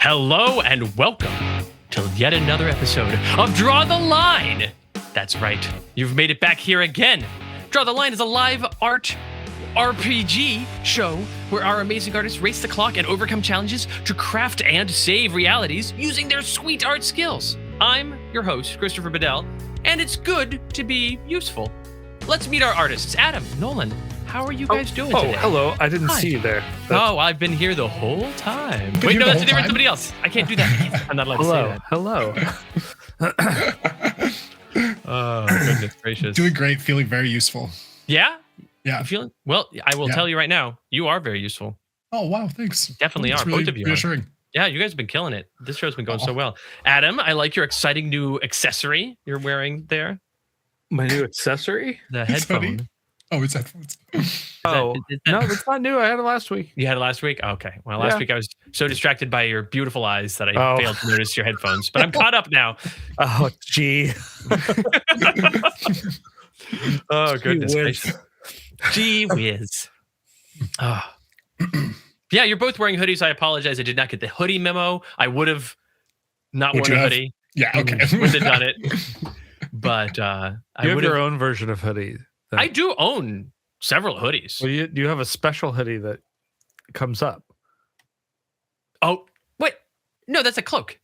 Hello and welcome to yet another episode of Draw the Line. That's right, you've made it back here again. Draw the Line is a live art RPG show where our amazing artists race the clock and overcome challenges to craft and save realities using their sweet art skills. I'm your host, Christopher Bedell, and it's good to be useful. Let's meet our artists. Adam, Nolan, how are you guys doing today? Hello. I didn't see you there. Oh, I've been here the whole time. Wait, no, that's a different somebody else. I can't do that. I'm not allowed to say that. Hello. Oh, goodness gracious. Doing great, feeling very useful. Yeah? Yeah. You feeling? Well, I will tell you right now, you are very useful. Oh, wow, thanks. Definitely That's are. really Both of you reassuring. are. Yeah, you guys have been killing it. This show's been going so well. Adam, I like your exciting new accessory you're wearing there. My new accessory? The It's funny. headphone. Oh, it's headphones. Is No, that- it's not new. I had it last week. You had it last week? Okay. Well, last Yeah. week I was so distracted by your beautiful eyes that I failed to notice your headphones. But I'm caught up now. Oh, gee. Oh, goodness Gee gracious. Gee whiz. Oh. Yeah, you're both wearing hoodies. I apologize. I did not get the hoodie memo. I would have not Would worn a you have? hoodie. Yeah, okay. Would have done it. But You I have would your have. own version of hoodie. I do own several hoodies. Well, you have a special hoodie that comes up. Oh, wait. No, that's a cloak.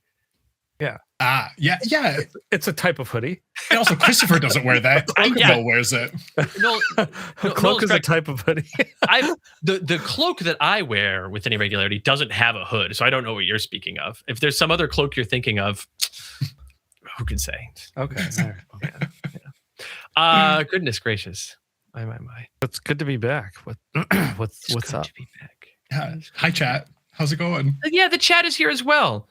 Yeah. It's a type of hoodie. And also, Christopher doesn't wear that. Inkwell wears it. No, A cloak is a type of hoodie. the cloak that I wear with any regularity doesn't have a hood, so I don't know what you're speaking of. If there's some other cloak you're thinking of, who can say? Okay. Goodness gracious. My. It's good to be back. What's Good up? to be back. Yeah. Hi, chat. How's it going? Yeah, the chat is here as well.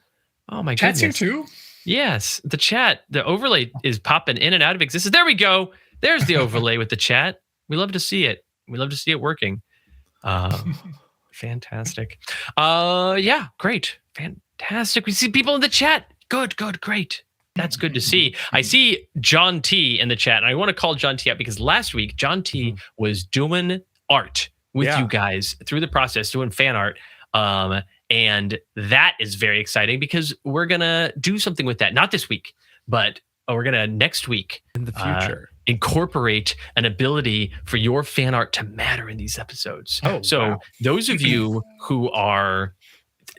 Oh my Chat's goodness. here too? Yes, the chat, the overlay is popping in and out of existence. There we go. There's the overlay with the chat. We love to see it. We love to see it working. Fantastic. Yeah, great. Fantastic. We see people in the chat. Good, great. That's good to see. I see John T in the chat, and I want to call John T out because last week John T was doing art with you guys through the process, doing fan art. And that is very exciting because we're gonna do something with that. Not this week, but we're gonna next week In the future. incorporate an ability for your fan art to matter in these episodes. Oh, so wow. those of you who are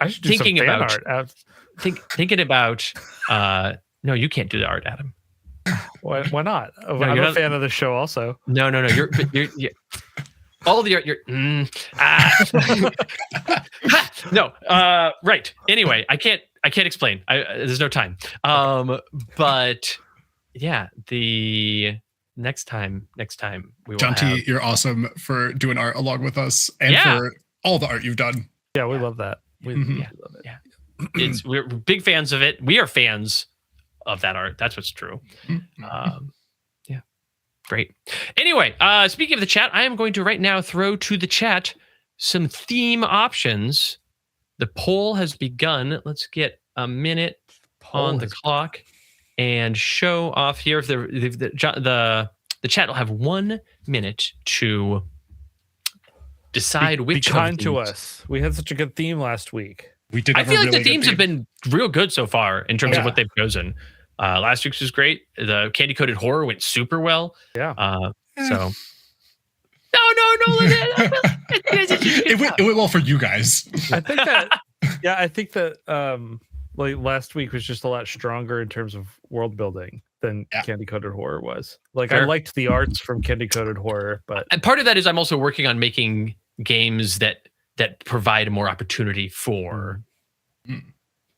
I should do thinking some fan about- art. thinking about, no, you can't do the art, Adam. Why not? I'm you're a not- fan of the show also. No. You're all the art. No. Right. Anyway, I can't explain. There's no time. But yeah, the next time we will John have. T, you're awesome for doing art along with us and for all the art you've done. Yeah, we love that. We love it. Yeah. We're big fans of it. We are fans of that art. That's what's true. Yeah. Great. Anyway, speaking of the chat, I am going to right now throw to the chat some theme options. The poll has begun. Let's get a minute on the clock and show off here. If the chat will have 1 minute to decide which. Be kind to us. We had such a good theme last week. We did. I have a feel like really the good themes have been real good so far in terms of what they've chosen. Last week's was great. The candy coated horror went super well. Yeah. So. No. It went well for you guys. I think that like last week was just a lot stronger in terms of world building than Candy Coated Horror was. Like I liked the arts from Candy Coated Horror, but and part of that is I'm also working on making games that provide more opportunity for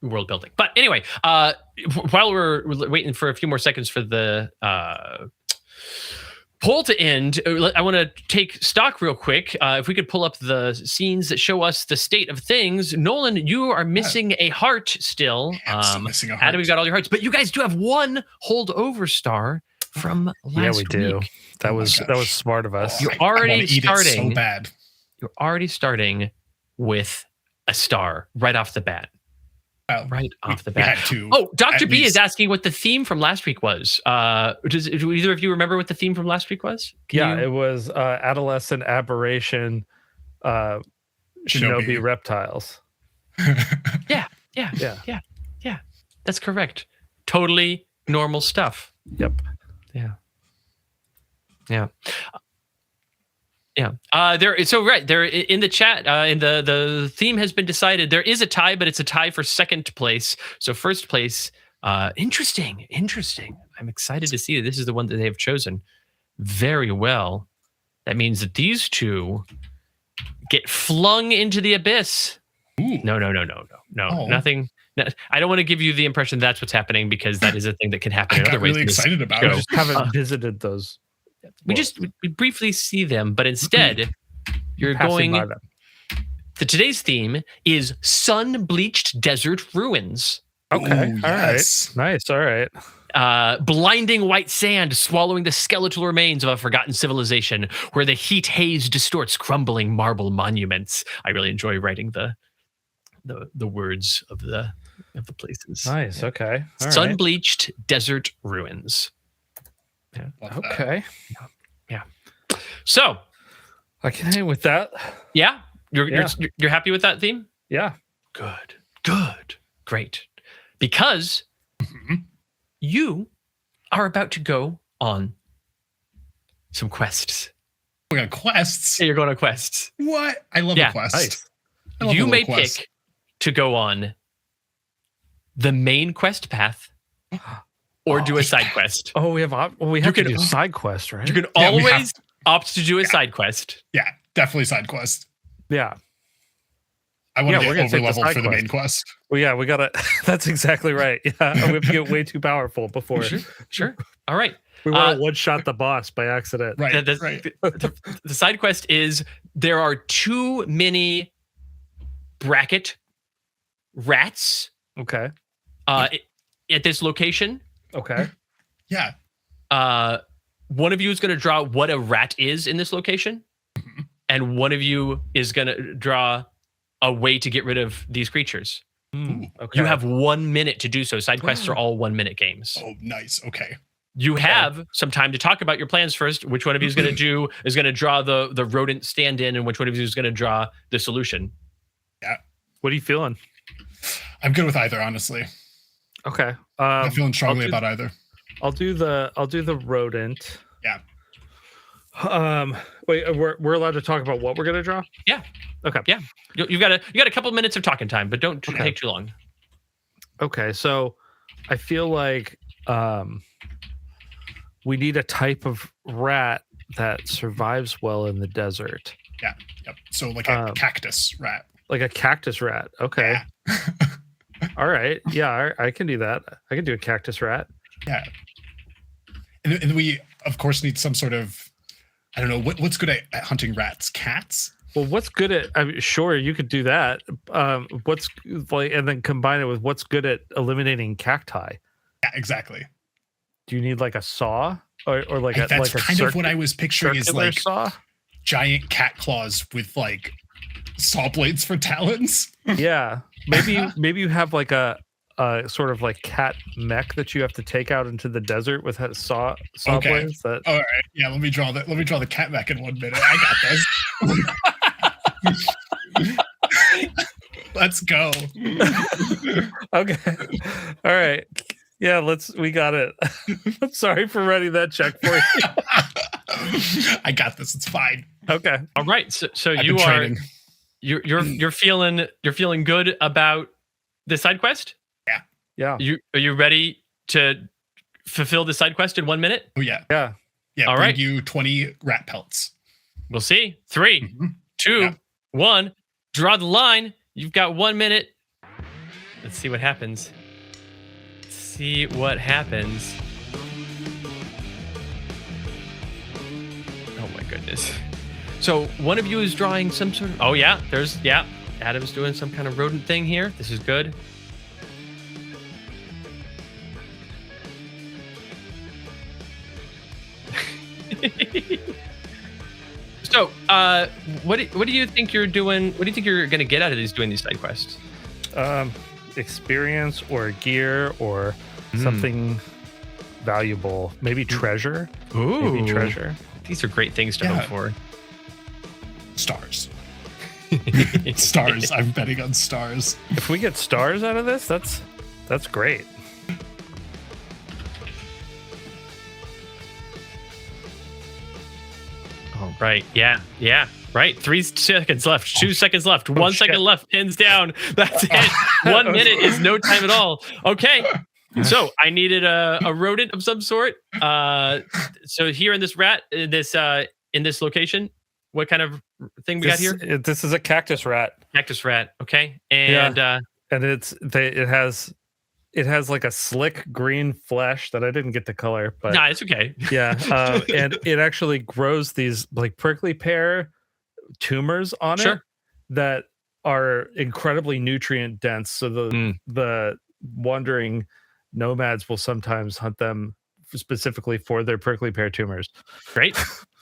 world building. But anyway, while we're waiting for a few more seconds for the poll to end, I want to take stock real quick. If we could pull up the scenes that show us the state of things. Nolan, you are missing a heart still. I'm still missing a heart. Adam, we've got all your hearts, but you guys do have one holdover star from last we do. week. That was smart of us. You're already starting. It so bad. You're already starting with a star right off the bat. Right off the bat. Oh, Dr. B is asking what the theme from last week was. Do either of you remember what the theme from last week was? It was adolescent aberration, shinobi reptiles. Yeah. Yeah. That's correct. Totally normal stuff. Yep. Yeah. There in the chat, in the theme has been decided. There is a tie, but it's a tie for second place. So first place, interesting. I'm excited to see that this is the one that they have chosen. Very well. That means that these two get flung into the abyss. Ooh. No. Nothing. No, I don't want to give you the impression that's what's happening, because that is a thing that can happen I in got other ways. really excited about it. I just haven't visited those. We briefly see them, but instead you're Passing going. by them. Today's theme is Sun-Bleached Desert Ruins. Okay. Ooh, All right. yes. Nice. All right. Blinding white sand swallowing the skeletal remains of a forgotten civilization, where the heat haze distorts crumbling marble monuments. I really enjoy writing the words of the places. Nice. Okay. All right. Sun-Bleached Desert Ruins. Love that. Okay. Yeah. So, I can hang with that. yeah, you're happy with that theme? Yeah. Good. Great. Because you are about to go on some quests. We're on quests. Yeah, you're going on quests. What? I love a quest. Nice. I love a You little may quest. pick to go on the main quest path or do a side quest. Oh, we have to can- do a side quest, right? You can Yeah, we always opt to do a side quest. Yeah, definitely side quest. Yeah. I want Yeah, to we're get gonna over take the leveled side for the quest. main quest. Well, yeah, we gotta. That's exactly right. Yeah, we have to get way too powerful before Sure. All right. we want to one shot the boss by accident. Right. The side quest is there are too many bracket rats Okay. at this location. Okay. Yeah. One of you is going to draw what a rat is in this location, and one of you is going to draw a way to get rid of these creatures. Okay. You have 1 minute to do so. Side quests are all 1 minute games. Oh, nice. Okay. You have some time to talk about your plans first. Which one of you is going to draw the rodent stand-in, and which one of you is going to draw the solution? Yeah. What are you feeling? I'm good with either, honestly. Okay. I'm feeling strongly I'll do- about either. I'll do the rodent. Yeah. Wait, we're allowed to talk about what we're gonna draw? Yeah. Okay. Yeah. You got a couple minutes of talking time, but don't take too long. Okay. So I feel like we need a type of rat that survives well in the desert. Yeah. Yep. So like a cactus rat. Like a cactus rat. Okay. Yeah. All right. Yeah, I can do that. I can do a cactus rat. Yeah. And we, of course, need some sort of, I don't know, what's good at hunting rats? Cats? Well, what's good at? I mean, sure, you could do that. What's like, and then combine it with what's good at eliminating cacti. Yeah, exactly. Do you need like a saw or like a That's like a kind of what I was picturing is circular like saw? giant cat claws with like saw blades for talons. Yeah, maybe you have like a sort of like cat mech that you have to take out into the desert with saw Okay. blades. That All right. Yeah, let me draw the cat mech in 1 minute. I got this. Let's go. okay. All right. Yeah, we got it. I'm sorry for running that check for you. I got this. It's fine. Okay. All right. So I've you been are training. you're feeling good about the side quest? Yeah. Are you ready to fulfill the side quest in 1 minute? Oh yeah. Yeah. Yeah. All bring right. you 20 rat pelts. We'll see. 3, Mhm. 2, 1. Draw the line. You've got 1 minute. Let's see what happens. See what happens. Oh my goodness. So one of you is drawing some sort of. Oh yeah, Adam's doing some kind of rodent thing here. This is good. So, what do you think you're doing? What do you think you're going to get out of doing these side quests? Experience or gear or something valuable. Maybe treasure. Ooh, Maybe treasure. These are great things to hope for. Stars. Stars. I'm betting on stars. If we get stars out of this, that's great. Oh, right. Yeah. Right. 3 seconds left. 2 seconds left. 1 second shit. left. Pins down. That's it. 1 minute is no time at all. Okay. So I needed a rodent of some sort. So here in this in this location, what kind of thing we got here? This is a cactus rat. Cactus rat. Okay. And And it has like a slick green flesh that I didn't get the color, but nah, it's okay. yeah. And it actually grows these like prickly pear tumors on it that are incredibly nutrient dense. So the wandering nomads will sometimes hunt them specifically for their prickly pear tumors. Great.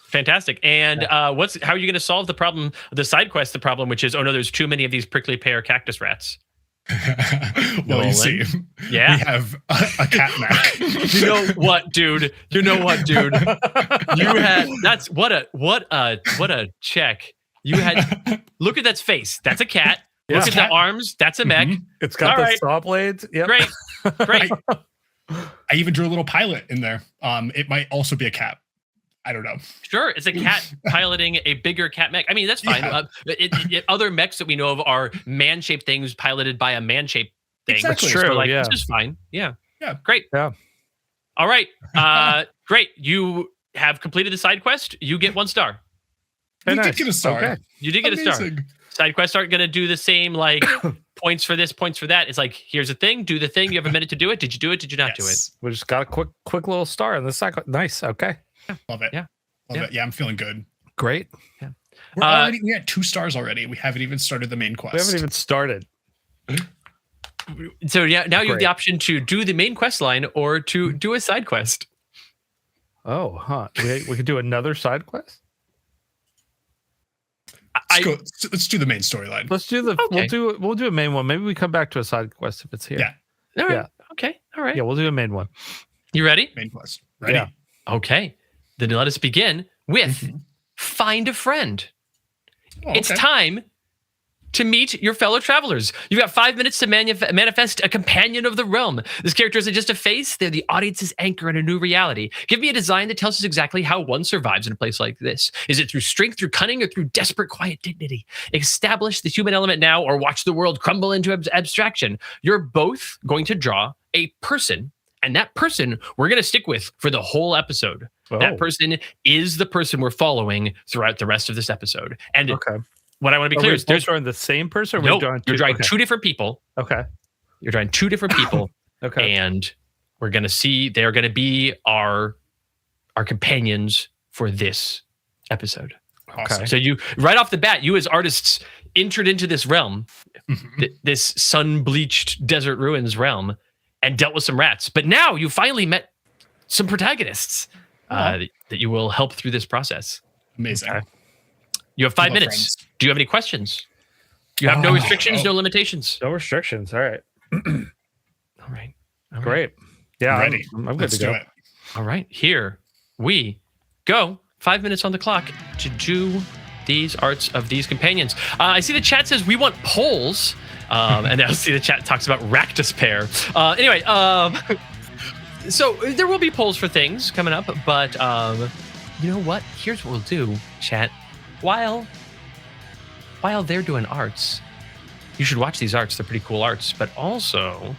Fantastic. And how are you going to solve the problem, the side quest, the problem, which is, oh no, there's too many of these prickly pear cactus rats. Well, Nolan. you see, Yeah. we have a cat mech. You know what, dude? You had what a check. You had look at that face. That's a cat. Yeah. Look at the arms. That's a mech. It's got All the right. saw blades. Yep. Great. I even drew a little pilot in there. It might also be a cat. I don't know. Sure, it's a cat piloting a bigger cat mech. I mean, that's fine. Yeah. Other mechs that we know of are man-shaped things piloted by a man-shaped thing. Exactly. So, like, Yeah. it's just fine. Yeah. Yeah. Great. Yeah. All right. Great. You have completed the side quest. You get 1 star. We Nice. did get a star. Okay. You did get a star. Amazing. Side quests aren't going to do the same, like, points for this, points for that. It's like, here's a thing, do the thing. You have a minute to do it. Did you do it? Did you not do it? Yes. We just got a quick little star in the cycle. Nice. Okay. Love it. Yeah. Love it. Yeah, I'm feeling good. Great. We had 2 stars already. We haven't even started the main quest. We haven't even started. So yeah, now you have the Great. option to do the main quest line or to do a side quest. Oh, huh. We could do another side quest. Let's do the main storyline. Let's do the. Okay. We'll do a main one. Maybe we come back to a side quest if it's here. Yeah. All right. Yeah. Okay. All right. Yeah, we'll do a main one. You ready? Main quest. Ready? Yeah. Okay. Then let us begin with Find a Friend. Oh, It's okay. time to meet your fellow travelers. You've got 5 minutes to manifest a companion of the realm. This character isn't just a face, they're the audience's anchor in a new reality. Give me a design that tells us exactly how one survives in a place like this. Is it through strength, through cunning, or through desperate, quiet dignity? Establish the human element now or watch the world crumble into abstraction. You're both going to draw a person, and that person we're going to stick with for the whole episode. Oh. That person is the person we're following throughout the rest of this episode. And Okay. what I want to be Are clear we is both drawing the same person? Or no, drawing you're drawing okay. 2 different people. Okay. You're drawing 2 different people, Okay. and we're going to see they're going to be our companions for this episode. Awesome. So you, right off the bat, you as artists entered into this realm, Mhm. this sun-bleached desert ruins realm, and dealt with some rats. But now you finally met some protagonists that you will help through this process. Amazing. Okay. You have 5 Love minutes. friends. Do you have any questions? You have no restrictions, no limitations. No restrictions. All right. All right. All right. Great. Yeah. I'm ready. I'm good Let's to go. do it. All right, here we go. 5 minutes on the clock to do these arts of these companions. I see the chat says we want polls, and I see the chat talks about Ractus pair. Anyway, so there will be polls for things coming up, but you know what? Here's what we'll do, chat. While they're doing arts, you should watch these arts. They're pretty cool arts, but also,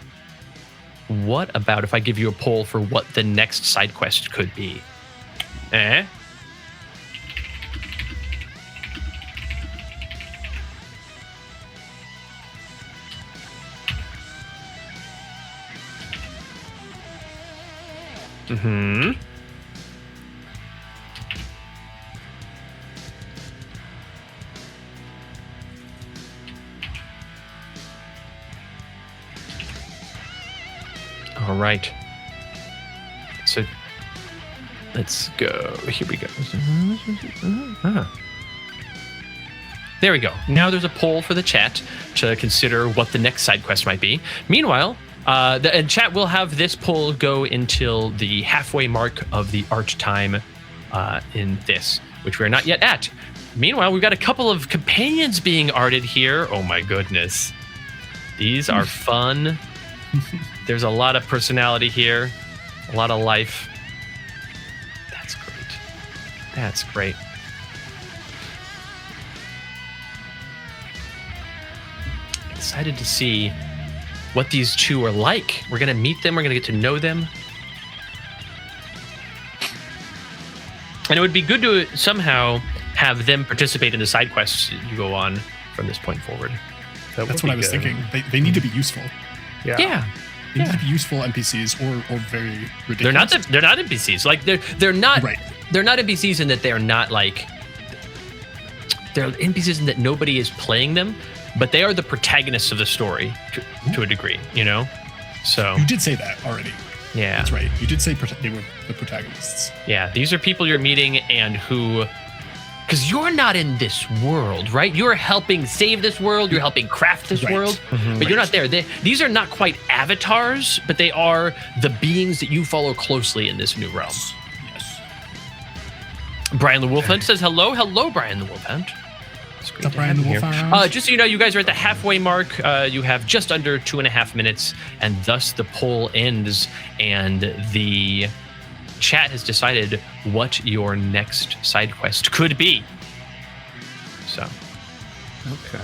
what about if I give you a poll for what the next side quest could be? Eh? Mm-hmm. All right. So let's go. Here we go. There we go. Now there's a poll for the chat to consider what the next side quest might be. Meanwhile, and chat will have this poll go until the halfway mark of the art time in this, which we're not yet at. Meanwhile, we've got a couple of companions being arted here. Oh my goodness. These are fun. There's a lot of personality here, a lot of life. That's great. That's great. Excited to see what these two are like. We're going to meet them. We're going to get to know them. And it would be good to somehow have them participate in the side quests you go on from this point forward. That's what I was thinking. They need to be useful. Yeah. They need to be useful NPCs or very ridiculous. They're not NPCs. Like they're not Right. They're not NPCs in that they're not like they're NPCs in that nobody is playing them, but they are the protagonists of the story to a degree, you know? So You did say that already. yeah. That's right. You did say they were the protagonists. Yeah, these are people you're meeting and who, because you're not in this world, right? You're helping save this world, you're helping craft this Right. world, but you're not there. These are not quite avatars, but they are the beings that you follow closely in this new realm. Yes. Brian the Wolf Hunt says hello. Hello, Brian the Wolf Hunt. It's great What's up, to Brian have the you Wolf here. Hound? Just so you know, you guys are at the halfway mark. You have just under 2.5 minutes, and thus the poll ends, and the chat has decided what your next side quest could be. So, Okay.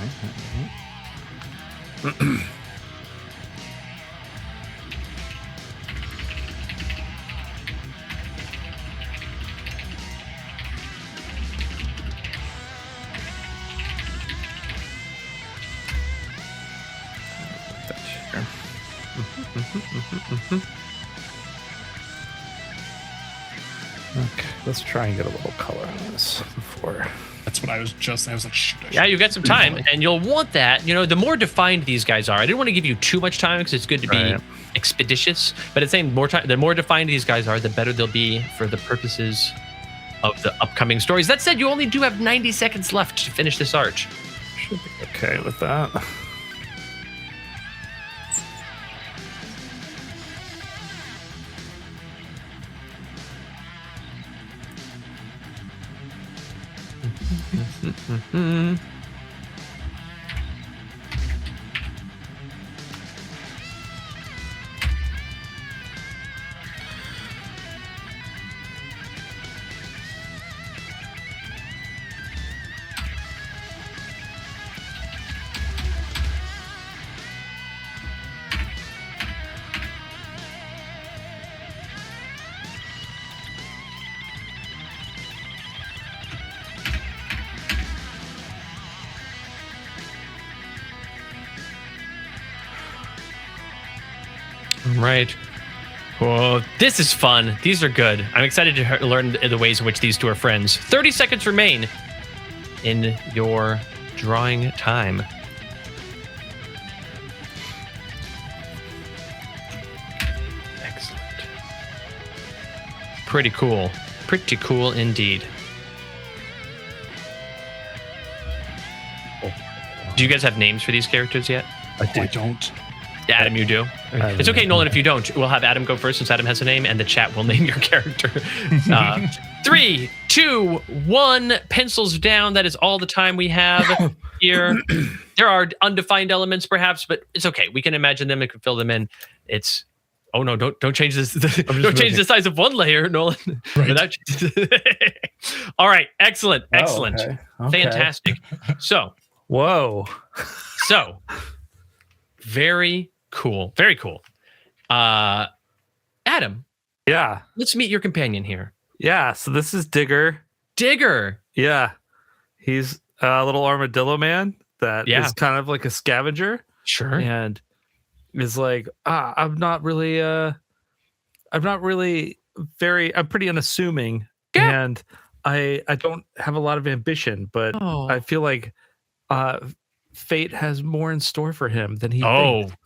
Okay, let's try and get a little color on this before. That's what I was like, shoot. yeah, you got some time, and you'll want that. You know, the more defined these guys are, I didn't want to give you too much time because it's good to be Right. expeditious. But at the same time, the more defined these guys are, the better they'll be for the purposes of the upcoming stories. That said, you only do have 90 seconds left to finish this arch. Should be okay with that. Right. Well, this is fun. These are good. I'm excited to learn the ways in which these two are friends. 30 seconds remain in your drawing time. Excellent. Pretty cool. Pretty cool indeed. Do you guys have names for these characters yet? I don't. Adam, you do? It's okay, Nolan, if you don't. We'll have Adam go first since Adam has a name, and the chat will name your character. 3, 2, 1, pencils down. That is all the time we have here. There are undefined elements, perhaps, but it's okay. We can imagine them and can fill them in. It's... Oh, no, don't change this. Don't change the size of one layer, Nolan. Right. Without... All right, excellent, excellent. Oh, okay. Fantastic. Whoa. So, very cool. Very cool. Adam, Yeah. let's meet your companion here. Yeah. So this is Digger. Digger. Yeah. He's a little armadillo man that is kind of like a scavenger. Sure. And is like, I'm pretty unassuming. Yeah. And I don't have a lot of ambition, but I feel like fate has more in store for him than he thinks.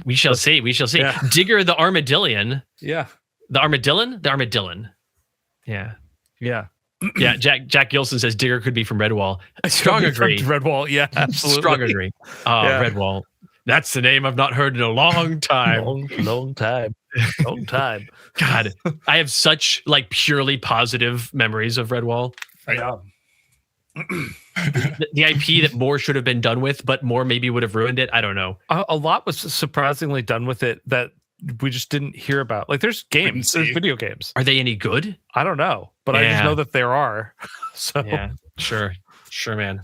We shall see. We shall see. Yeah. Digger the Armadillan. Yeah. The Armadillan? The Armadillan. Yeah. Yeah. Yeah. Jack Gilson says Digger could be from Redwall. Strong agree. Redwall. Yeah. Absolutely. Strong agree. Redwall. That's the name I've not heard in a long time. long time. Long time. God, I have such like purely positive memories of Redwall. Right. Yeah. the IP that more should have been done with, but more maybe would have ruined it. I don't know. A lot was surprisingly done with it that we just didn't hear about. Like, there's games, there's video games. Are they any good? I don't know, but I just know that there are. So yeah, sure, man.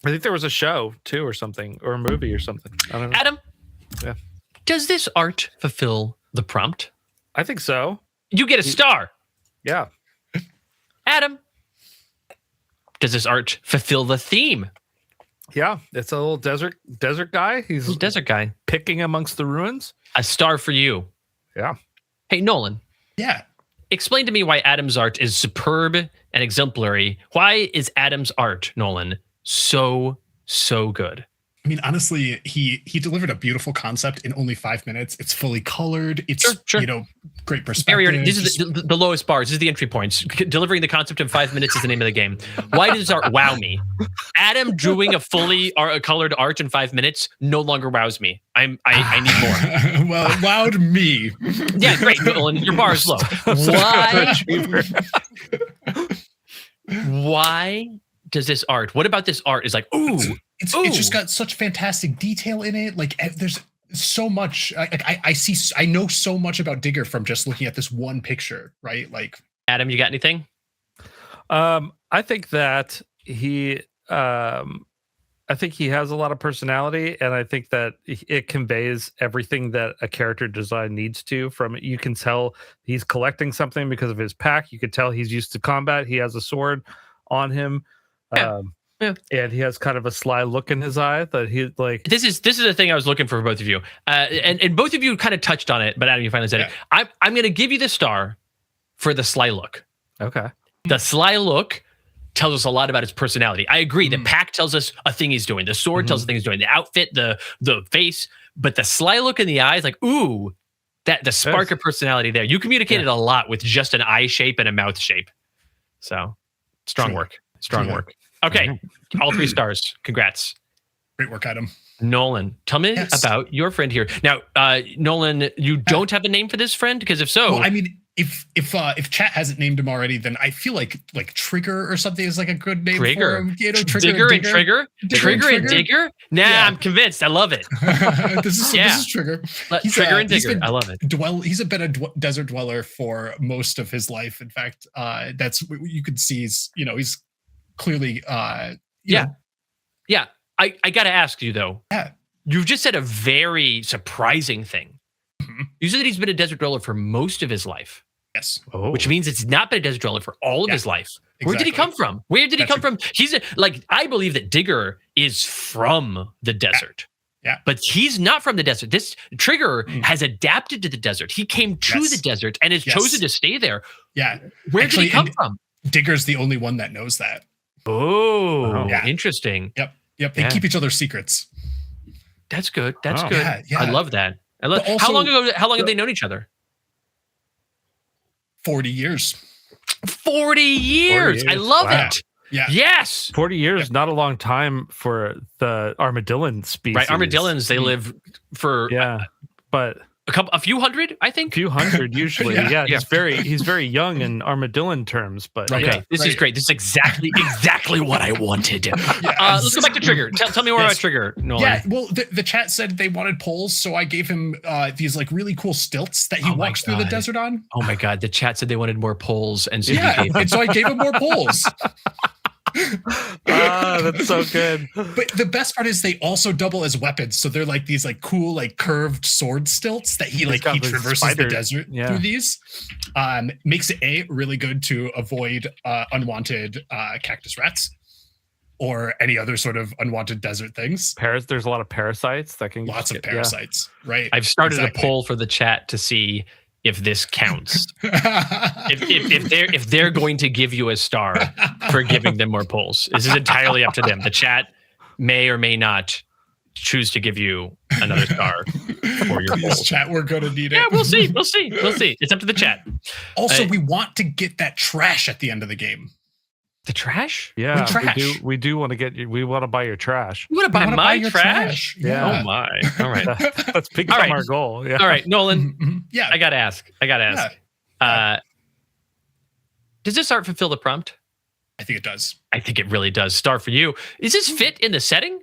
I think there was a show too, or something, or a movie or something. I don't know. Adam, yeah, does this art fulfill the prompt? I think so. You get a star. Yeah. Adam, does this art fulfill the theme? Yeah, it's a little desert guy. He's a desert guy picking amongst the ruins. A star for you. Yeah. Hey, Nolan. Yeah. Explain to me why Adam's art is superb and exemplary. Why is Adam's art, Nolan, so good? I mean, honestly, he delivered a beautiful concept in only 5 minutes. It's fully colored. It's sure. Great perspective. This is the lowest bars. This is the entry points. Delivering the concept in 5 minutes is the name of the game. Why does art wow me? Adam doing a fully colored art in 5 minutes no longer wows me. I need more. Well, it wowed me. Yeah, great, Nolan. Your bar is low. Why does this art? What about this art is like, ooh? It's just got such fantastic detail in it. Like, there's so much. I know so much about Digger from just looking at this one picture, right? Like, Adam, you got anything? I think that he has a lot of personality, and I think that it conveys everything that a character design needs to. From you can tell he's collecting something because of his pack. You can tell he's used to combat. He has a sword on him. Yeah. And he has kind of a sly look in his eye that he like. This is the thing I was looking for both of you, and both of you kind of touched on it, but Adam, you finally said it. I'm going to give you the star for the sly look. Okay, the sly look tells us a lot about his personality. I agree. The pack tells us a thing he's doing. The sword tells us a thing he's doing. The outfit, the face, but the sly look in the eyes, like ooh, that the spark of personality there. You communicated a lot with just an eye shape and a mouth shape. So strong work. Okay, all 3 stars. Congrats. Great work, Adam. Nolan, tell me about your friend here. Now, Nolan, you don't have a name for this friend? Because if so... Well, I mean, if chat hasn't named him already, then I feel like Trigger or something is like a good name for him. You know, Trigger and Digger? Nah, I'm convinced. I love it. This is Trigger. He's Trigger and Digger. I love it. He's been a desert dweller for most of his life. In fact, that's you could see. He's clearly. Yeah. I got to ask you though. Yeah. You've just said a very surprising thing. You said that he's been a desert dweller for most of his life. Yes. Which means it's not been a desert dweller for all of his life. Where did he come from? He's I believe that Digger is from the desert. Yeah. But he's not from the desert. This Trigger has adapted to the desert. He came to the desert and has chosen to stay there. Yeah. Where did he come from? Digger's the only one that knows that. Oh, interesting. Yep. They keep each other's secrets. That's good. That's good. Yeah. I love that. How long have they known each other? 40 years. 40 years. I love it. Yeah. Yes. 40 years, not a long time for the Armadillan species. Right. Armadillans, they live for but a few hundred, I think. A few hundred usually. He's very young in Armadillan terms, but this is great. This is exactly what I wanted. Let's go back to Trigger. Tell me more about Trigger, Nolan. Yeah, well, the chat said they wanted poles, so I gave him these like really cool stilts that he walks through the desert on. Oh my god, the chat said they wanted more poles, and so and so I gave him more poles. That's so good. But the best part is they also double as weapons, so they're like these like cool like curved sword stilts that he traverses the desert through these. Makes it really good to avoid unwanted cactus rats or any other sort of unwanted desert things. There's a lot of parasites that can parasites, right? I've started a poll for the chat to see if this counts. if they're going to give you a star for giving them more polls. This is entirely up to them. The chat may or may not choose to give you another star for your polls. Chat, we're going to need it. Yeah, we'll see. It's up to the chat. Also, we want to get that trash at the end of the game. The trash? Yeah, we do want to get you. We want to buy your trash. You want to buy my trash? Yeah. Oh my. All right. Let's become our goal. Yeah. All right, Nolan. Yeah. I gotta ask. Does this art fulfill the prompt? I think it does. I think it really does. Star for you. Is this fit in the setting?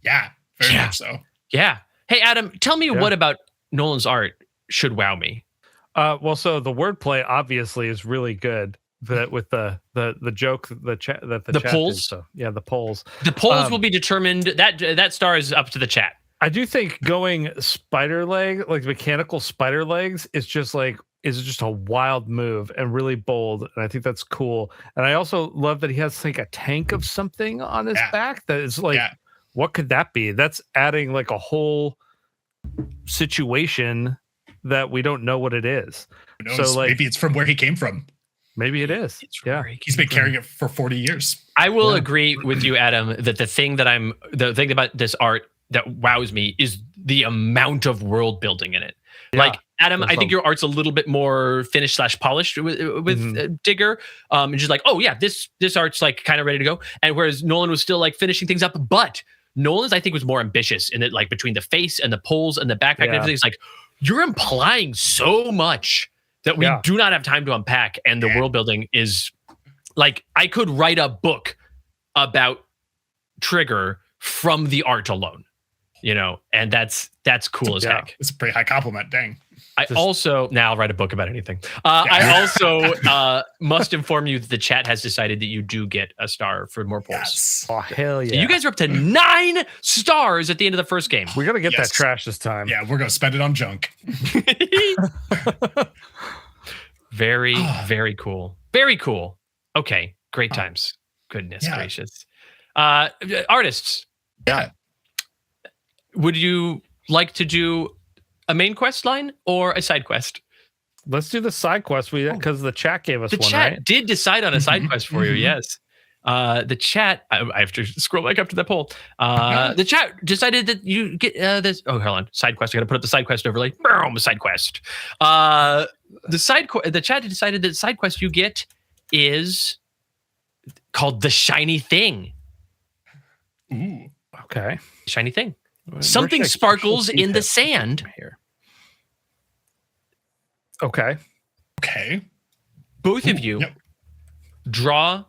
Yeah, very much so. Yeah. Hey, Adam, tell me what about Nolan's art should wow me? Well, so the wordplay obviously is really good. That with the joke, the chat polls. Did, so yeah, the polls. The polls will be determined. That star is up to the chat. I do think going spider leg, like mechanical spider legs, is just a wild move and really bold, and I think that's cool. And I also love that he has like a tank of something on his back that is like, what could that be? That's adding like a whole situation that we don't know what it is. Who knows? So maybe it's from where he came from. Maybe it is. He's been carrying it for 40 years. I will agree with you, Adam, that the thing about this art that wows me is the amount of world building in it. Like Adam, I think your art's a little bit more finished / polished with Digger. And just like, this art's like kind of ready to go. And whereas Nolan was still like finishing things up, but Nolan's I think was more ambitious in it, like between the face and the poles and the backpack and everything. It's like you're implying so much that we do not have time to unpack, and the world building is like I could write a book about Trigger from the art alone, and that's cool as heck. It's a pretty high compliment. Dang. I'll write a book about anything. I also must inform you that the chat has decided that you do get a star for more polls. Yes. Oh, hell yeah. So you guys are up to 9 stars at the end of the first game. We're going to get that trash this time. Yeah, we're going to spend it on junk. Very, very cool. Very cool. Okay, great times. Goodness gracious. Artists. Yeah. Would you like to do a main quest line or a side quest? Let's do the side quest because the chat gave us one, right? The chat did decide on a side quest for you, yes. The chat, I have to scroll back up to that poll. The chat decided that you get this. Oh, hold on. Side quest. I got to put up the side quest overlay. Boom, side quest. The chat decided that the side quest you get is called the shiny thing. Ooh. Okay. Shiny thing. Something sparkles in the sand. Here. Okay. Both of you draw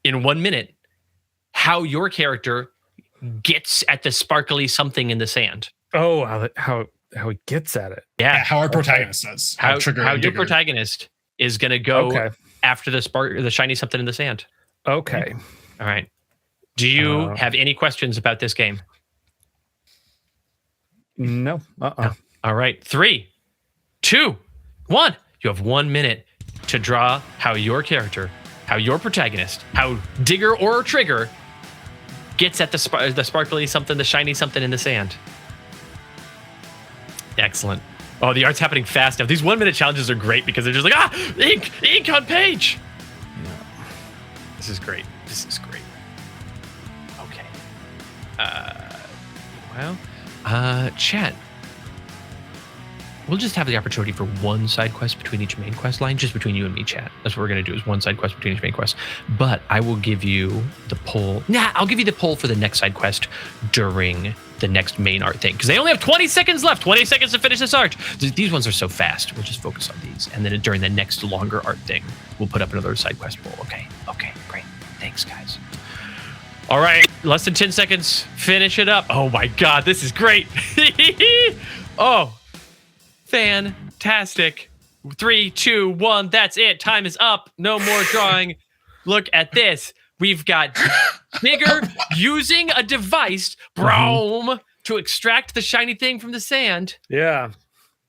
in 1 minute how your character gets at the sparkly something in the sand. Oh, how he gets at it. Yeah. How our protagonist does. How your protagonist is going to go after the shiny something in the sand. Okay. All right. Do you have any questions about this game? No. No. All right. 3, 2, 1. You have 1 minute to draw how your character, how your protagonist, how Digger or Trigger gets at the sparkly something, the shiny something in the sand. Excellent. Oh, the art's happening fast now. These 1 minute challenges are great because they're just like, ink on page. Yeah. This is great. Okay. Chat. We'll just have the opportunity for one side quest between each main quest line, just between you and me, chat. That's what we're going to do, is one side quest between each main quest. But I will give you the poll. I'll give you the poll for the next side quest during the next main art thing, because they only have 20 seconds left. 20 seconds to finish this art. These ones are so fast. We'll just focus on these. And then during the next longer art thing, we'll put up another side quest poll. Okay, great. Thanks, guys. All right, less than 10 seconds. Finish it up. Oh my God, this is great. Oh, fantastic. 3, 2, 1. That's it. Time is up. No more drawing. Look at this. We've got Digger using a device, to extract the shiny thing from the sand. Yeah.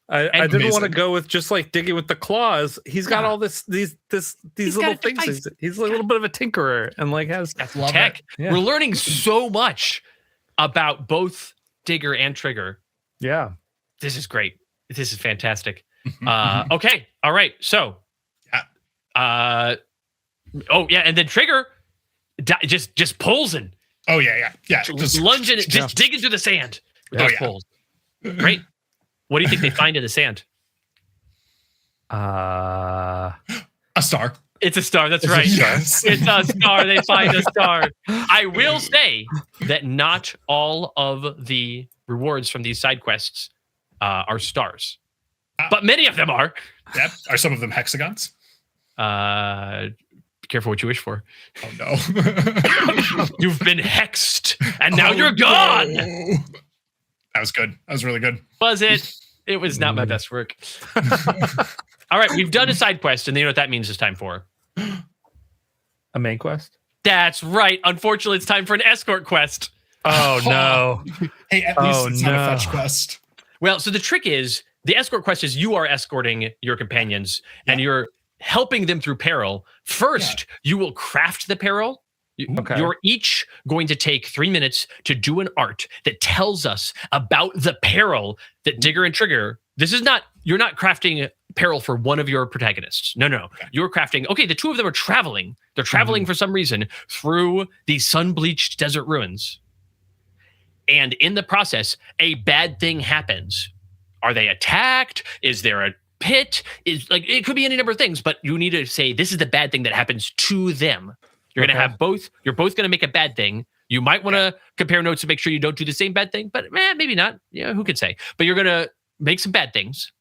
I didn't want to go with just like digging with the claws. He's got all these little things. He's a little bit of a tinkerer and like has tech. Yeah. We're learning so much about both Digger and Trigger. Yeah. This is great. This is fantastic. Okay. All right. So, and then Trigger just pulls in. Oh yeah. Just lunging it, just digging through the sand with those pulls. Great. What do you think they find in the sand? A star. It's a star. That's right. It's a star. They find a star. I will say that not all of the rewards from these side quests are stars, but many of them are. Yep. Are some of them hexagons? careful what you wish for. Oh no. You've been hexed, and now you're gone. No. That was good. That was really good. Was it? It was not my best work. All right, we've done a side quest, and you know what that means it's time for? A main quest? That's right. Unfortunately, it's time for an escort quest. Oh, no. Hey, at least it's not a fetch quest. Well, so the trick is, the escort quest is you are escorting your companions, and you're helping them through peril. First, you will craft the peril. You're each going to take 3 minutes to do an art that tells us about the peril that Digger and Trigger. You're not crafting peril for one of your protagonists. No. Okay. You're crafting, the two of them are traveling. They're traveling for some reason through the Sun-Bleached Desert Ruins. And in the process, a bad thing happens. Are they attacked? Is there a pit? It could be any number of things, but you need to say, this is the bad thing that happens to them. You're going to have both. You're both going to make a bad thing. You might want to compare notes to make sure you don't do the same bad thing, but maybe not. Yeah, who could say? But you're going to make some bad things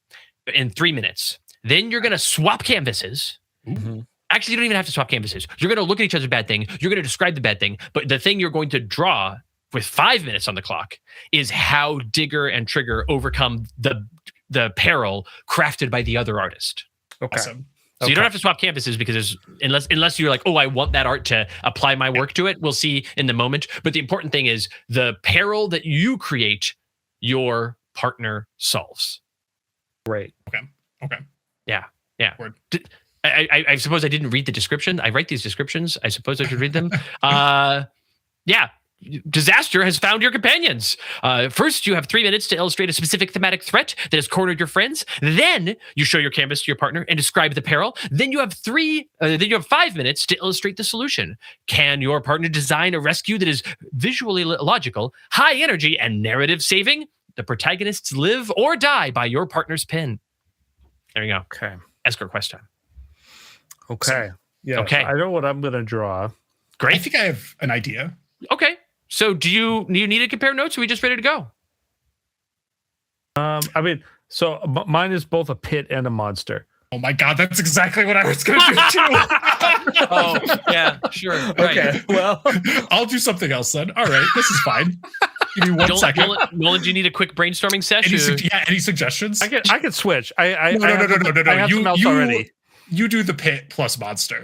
in 3 minutes. Then you're going to swap canvases. Mm-hmm. Actually, you don't even have to swap canvases. You're going to look at each other's bad thing. You're going to describe the bad thing. But the thing you're going to draw with 5 minutes on the clock is how Digger and Trigger overcome the peril crafted by the other artist. Okay. Awesome. So you don't have to swap canvases because unless you're like, I want that art to apply my work to it. We'll see in the moment. But the important thing is the peril that you create, your partner solves. Great. Okay. Yeah. Word. I suppose I didn't read the description. I write these descriptions. I suppose I should read them. Yeah. Disaster has found your companions. First, you have 3 minutes to illustrate a specific thematic threat that has cornered your friends. Then you show your canvas to your partner and describe the peril. Then you have 5 minutes to illustrate the solution. Can your partner design a rescue that is visually logical, high energy, and narrative saving? The protagonists live or die by your partner's pen. There you go. Okay. Escort quest time. Okay. Yeah. Okay. I know what I'm going to draw. Great. I think I have an idea. Okay. So do you need to compare notes? Or are we just ready to go? Mine is both a pit and a monster. Oh my God, that's exactly what I was going to do too. Oh, yeah, sure. Right. Okay, well, I'll do something else then. All right, this is fine. Give me 1 second. Nolan, do you need a quick brainstorming session? Any suggestions? I could switch. No. I have some else already. You do the pit plus monster.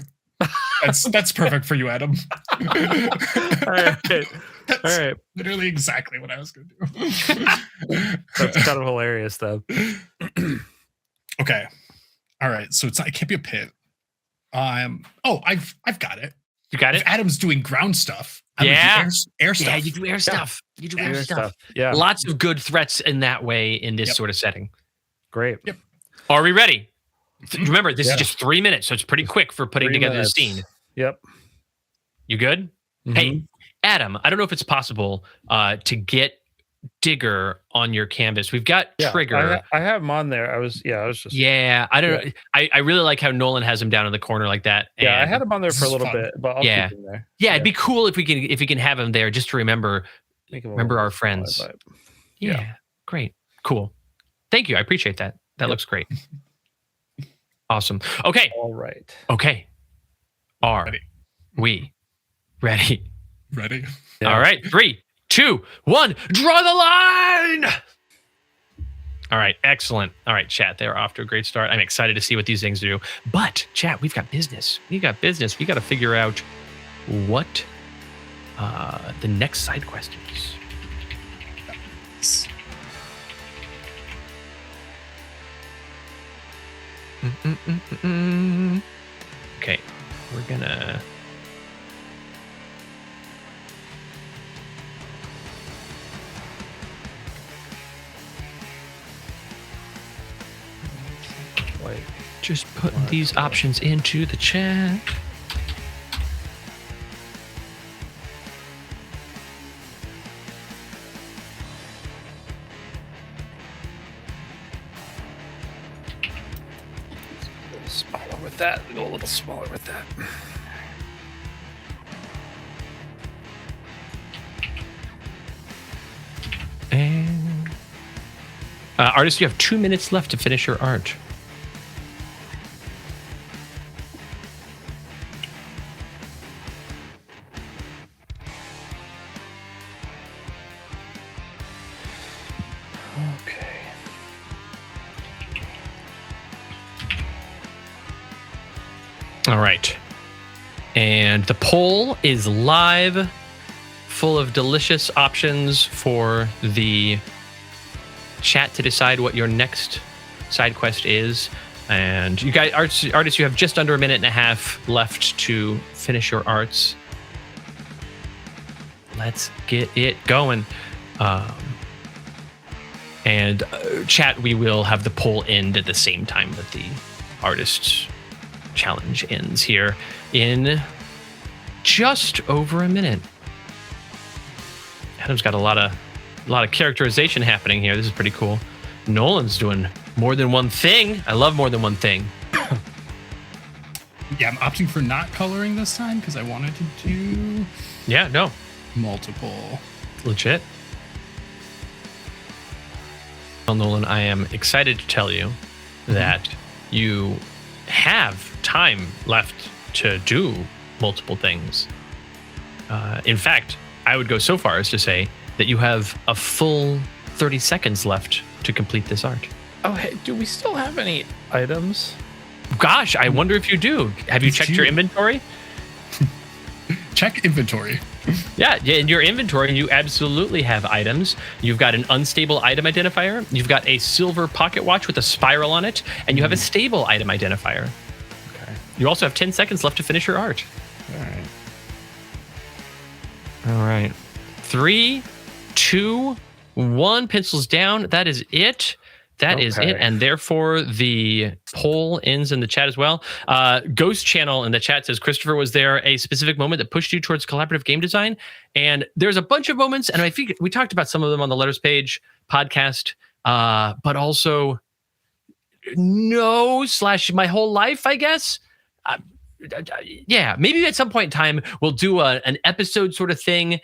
That's perfect for you, Adam. All right. Literally exactly what I was going to do. That's kind of hilarious, though. Okay. All right. So it can't be a pit. I've got it. You got it? If Adam's doing ground stuff. Air stuff. Yeah, you do air stuff. You do air stuff. Yeah. Lots of good threats in that way in this sort of setting. Great. Yep. Are we ready? Remember, this is just 3 minutes, so it's pretty quick for putting together the scene. Yep. You good? Mm-hmm. Hey, Adam, I don't know if it's possible to get Digger on your canvas. We've got Trigger. I have him on there. I was just. Yeah, I don't know. I really like how Nolan has him down in the corner like that. Yeah, I had him on there for a little bit, but I'll keep him there. Yeah, it'd be cool if we can have him there just to remember our friends. Yeah, great, cool. Thank you. I appreciate that. That looks great. Awesome. Okay. All right. Okay. We ready? Ready. Yeah. All right. 3, 2, 1. Draw the line. All right. Excellent. All right, chat. They're off to a great start. I'm excited to see what these things do. But chat, we've got business. We got to figure out what the next side quest is. Okay, we're gonna. Just putting these options into the chat. Go a little smaller with that. And artist, you have 2 minutes left to finish your art. Okay. All right. And the poll is live, full of delicious options for the chat to decide what your next side quest is. And you guys, artists, you have just under a minute and a half left to finish your arts. Let's get it going. And chat, we will have the poll end at the same time that the artist challenge ends here in just over a minute. Adam's got a lot of characterization happening here. This is pretty cool. Nolan's doing more than one thing. I love more than one thing. Yeah, I'm opting for not coloring this time because I wanted to do multiple. Legit. Well, Nolan, I am excited to tell you that you have time left to do multiple things. In fact, I would go so far as to say that you have a full 30 seconds left to complete this art. Oh, hey, do we still have any items? Gosh, I wonder if you do. Have you checked your inventory? Check inventory. Yeah, in your inventory, you absolutely have items. You've got an unstable item identifier. You've got a silver pocket watch with a spiral on it, and you have a stable item identifier. Okay. You also have 10 seconds left to finish your art. All right. 3, 2, 1. Pencils down. That is it. That is it. And therefore, the poll ends in the chat as well. Ghost Channel in the chat says, Christopher, was there a specific moment that pushed you towards collaborative game design? And there's a bunch of moments, and I think we talked about some of them on the Letters Page podcast, but also my whole life, I guess. Yeah, maybe at some point in time, we'll do an episode sort of thing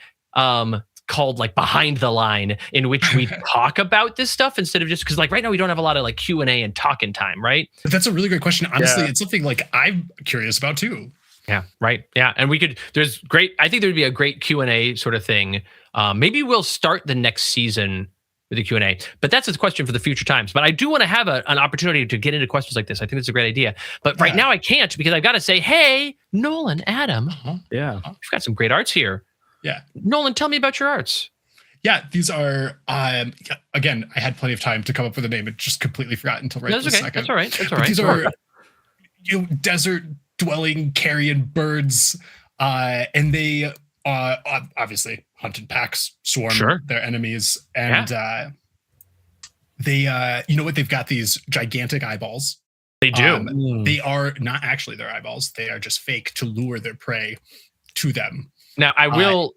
called like Behind the Line, in which we talk about this stuff instead of just because like right now we don't have a lot of like Q&A and talking time, right? That's a really great question. Honestly, it's something like I'm curious about too. Yeah, right. Yeah, and I think there'd be a great Q&A sort of thing. Maybe we'll start the next season with a Q&A, but that's a question for the future times. But I do want to have an opportunity to get into questions like this. I think it's a great idea. But right now I can't because I've got to say, hey, Nolan, Adam. Yeah. We've got some great arts here. Yeah. Nolan, tell me about your arts. Yeah, these are, again, I had plenty of time to come up with a name and just completely forgot until right this second. That's all right. That's all right. These are desert-dwelling carrion birds, and they obviously hunt in packs, swarm their enemies, and they, you know what? They've got these gigantic eyeballs. They do. They are not actually their eyeballs. They are just fake to lure their prey to them. Now, I will,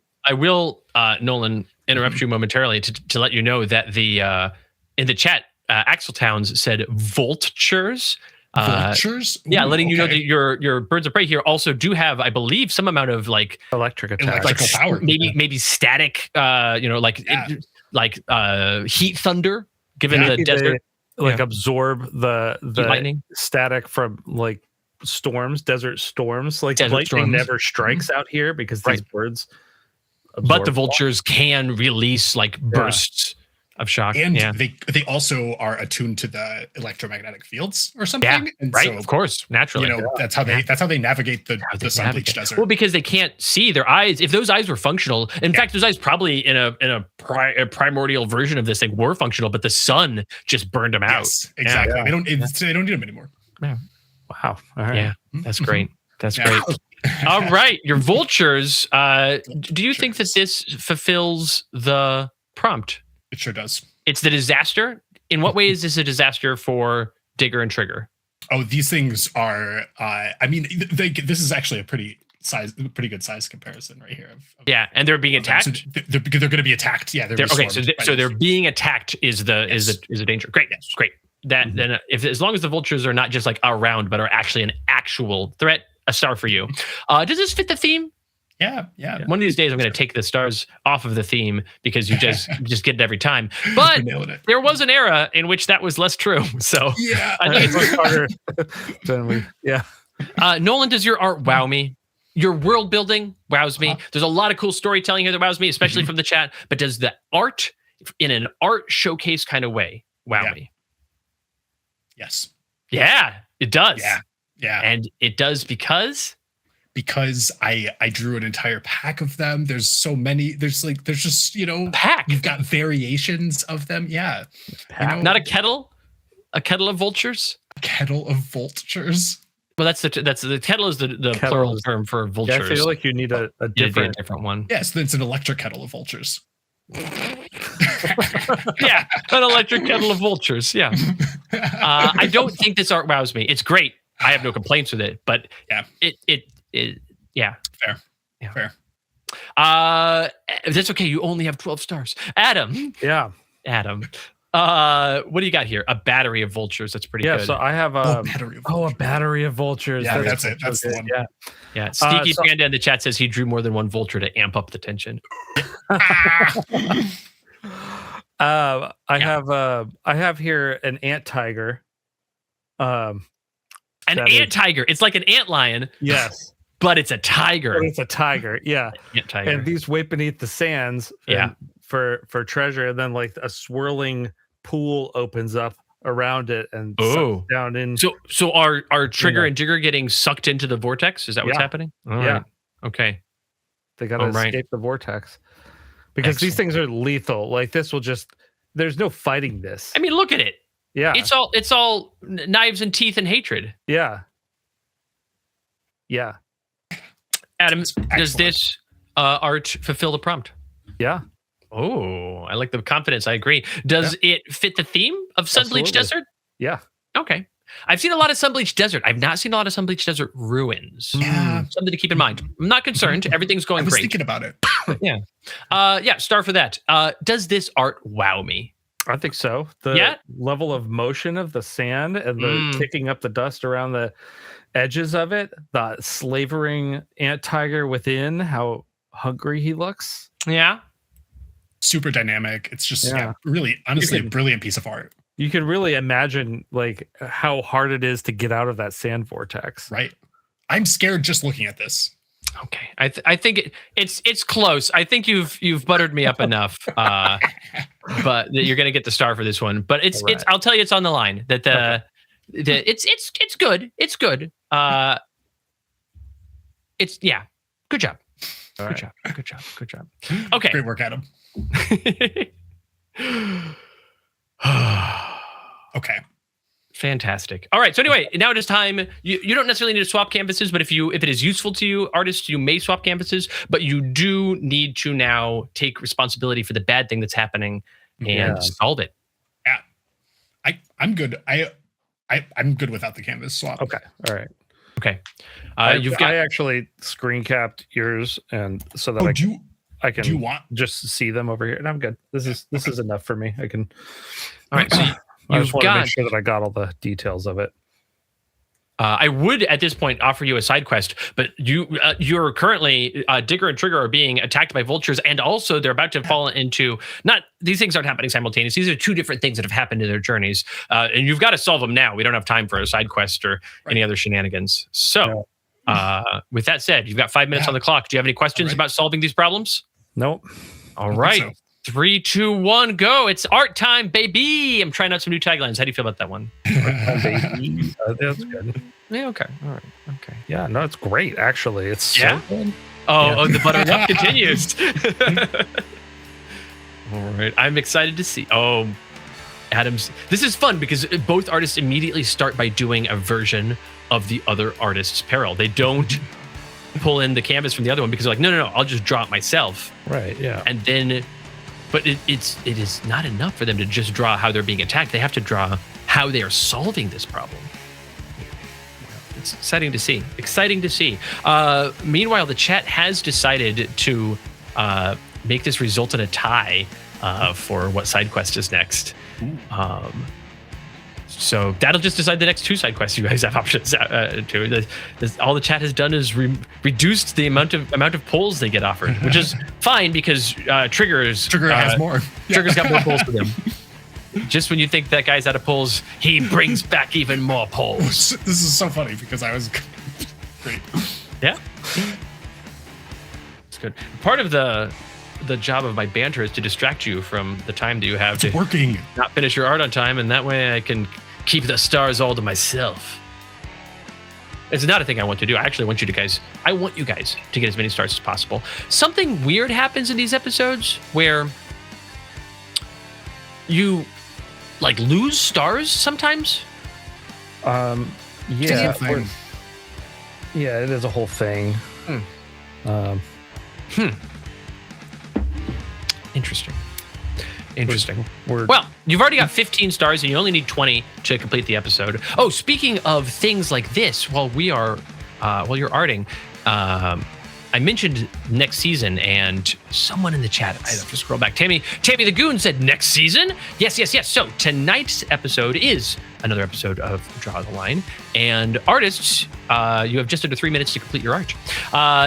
Nolan, interrupt you momentarily to let you know that the in the chat, Axel Towns said Volt-ures. Vultures? Yeah, letting you know that your birds of prey here also do have, I believe, some amount of like electric attack, electrical power, maybe static, heat thunder, given the desert, absorb the lightning static from like storms, desert storms. Like desert lightning storms never strikes out here because these birds. But the vultures can release like bursts of shock, and they also are attuned to the electromagnetic fields or something. Yeah, and right. So, of course, naturally. You know, that's how they navigate the Sun-Bleached Desert. Well, because they can't see their eyes. If those eyes were functional, in fact, those eyes probably in a primordial version of this thing were functional, but the sun just burned them out. Yes, exactly. Yeah. They don't need them anymore. Yeah. Wow. All right. Yeah, that's great. That's great. All right, your vultures. Do you think that this fulfills the prompt? It sure does. It's the disaster. In what way is this a disaster for Digger and Trigger? Oh, these things are. I mean, this is actually a pretty good size comparison right here. And they're being attacked. So they're going to be attacked. Yeah, so they're being attacked is a danger. Great, great. That then as long as the vultures are not just like around, but are actually an actual threat, a star for you. Does this fit the theme? Yeah. One of these days, I'm going to take the stars off of the theme because you just get it every time. But there was an era in which that was less true. So I think it's harder than we. Yeah. Nolan, does your art wow me? Your world building wows me. There's a lot of cool storytelling here that wows me, especially from the chat. But does the art in an art showcase kind of way wow me. Yes. Yeah, it does. Yeah. And it does because I drew an entire pack of them. There's so many. There's just, pack. You've got variations of them. Yeah. Not a kettle? A kettle of vultures? A kettle of vultures. Well, that's the kettle is the plural term for vultures. Yeah, I feel like you need a different one. Yes, it's an electric kettle of vultures. Yeah, an electric kettle of vultures. Yeah. I don't think this art wows me. It's great. I have no complaints with it, but it yeah. Fair. Yeah. Fair. That's okay. You only have 12 stars. Adam. Yeah. Adam. What do you got here? A battery of vultures. That's pretty good. So I have a battery of vultures. a battery of vultures. Yeah, that's it. That's the one. Yeah. Sneaky Panda in the chat says he drew more than one vulture to amp up the tension. I have here an ant tiger. An ant tiger. It's like an ant lion. Yes. But it's a tiger. Yeah. Ant tiger. And these wait beneath the sands. For treasure, and then like a swirling pool opens up around it and sucks down in. So are Trigger and Jigger getting sucked into the vortex? Is that what's happening? All right. Okay. They gotta escape the vortex. Because these things are lethal. Like this will just there's no fighting this. I mean, look at it. Yeah. It's all knives and teeth and hatred. Yeah. Yeah. Adam, does this art fulfill the prompt? Yeah. Oh, I like the confidence. I agree. Does it fit the theme of Sun-Bleached Desert? Yeah. Okay. I've seen a lot of Sun-Bleached Desert. I've not seen a lot of Sun-Bleached Desert Ruins. Yeah. Something to keep in mind. I'm not concerned. Everything's going great. I was thinking about it. Yeah. Star for that. Does this art wow me? I think so. The level of motion of the sand and the kicking up the dust around the edges of it, the slavering ant tiger within, how hungry he looks. Yeah. Super dynamic. It's just really, honestly, a brilliant piece of art. You can really imagine like how hard it is to get out of that sand vortex. Right. I'm scared just looking at this. Okay. I think it's close. I think you've buttered me up enough. But you're gonna get the star for this one. But it's I'll tell you it's on the line. That it's good. It's good. Good job. Good job. Okay. Great work, Adam. Okay. Fantastic. All right. So anyway, now it is time. You don't necessarily need to swap canvases, but if it is useful to you, artists, you may swap canvases, but you do need to now take responsibility for the bad thing that's happening and solve it. Yeah. I'm good. I'm good without the canvas swap. Okay. All right. Okay. I actually screen capped yours, and so that I can just see them over here, and I'm good. This is enough for me. I can. All right. So I just want to make sure that I got all the details of it. I would at this point offer you a side quest, but you're currently Digger and Trigger are being attacked by vultures, and also they're about to fall into these things aren't happening simultaneously. These are two different things that have happened in their journeys, and you've got to solve them now. We don't have time for a side quest or any other shenanigans. So, with that said, you've got 5 minutes on the clock. Do you have any questions about solving these problems? Nope. All right. 3, 2, 1, go. It's art time, baby. I'm trying out some new taglines. How do you feel about that one? Baby. That's good. Yeah, okay. All right. Okay. Yeah, no, it's great, actually. It's so good. Oh, the butter up continues. All right. I'm excited to see. Oh, Adam's. This is fun because both artists immediately start by doing a version of the other artist's peril. They don't pull in the canvas from the other one because they're like, no, I'll just draw it myself. Right, yeah. And then... But it is not enough for them to just draw how they're being attacked. They have to draw how they are solving this problem. It's exciting to see. Meanwhile, the chat has decided to make this result in a tie for what side quest is next. So that'll just decide the next two side quests you guys have options to. All the chat has done is reduced the amount of polls they get offered, which is fine because Trigger has more. Trigger's got more polls for them. Just when you think that guy's out of polls, he brings back even more polls. This is so funny because I was great. Yeah. It's good. Part of the the job of my banter is to distract you from the time that you have to working. Not finish your art on time, and that way I can keep the stars all to myself. It's not a thing I want to do. I actually want you guys to get as many stars as possible. Something weird happens in these episodes where you like lose stars sometimes. Yeah, it is a whole thing. Interesting. Well, you've already got 15 stars and you only need 20 to complete the episode. Oh, speaking of things like this, while you're arting, I mentioned next season, and someone in the chat, I have to scroll back. Tammy the Goon said next season. Yes. So tonight's episode is another episode of Draw the Line, and artists, you have just under 3 minutes to complete your art.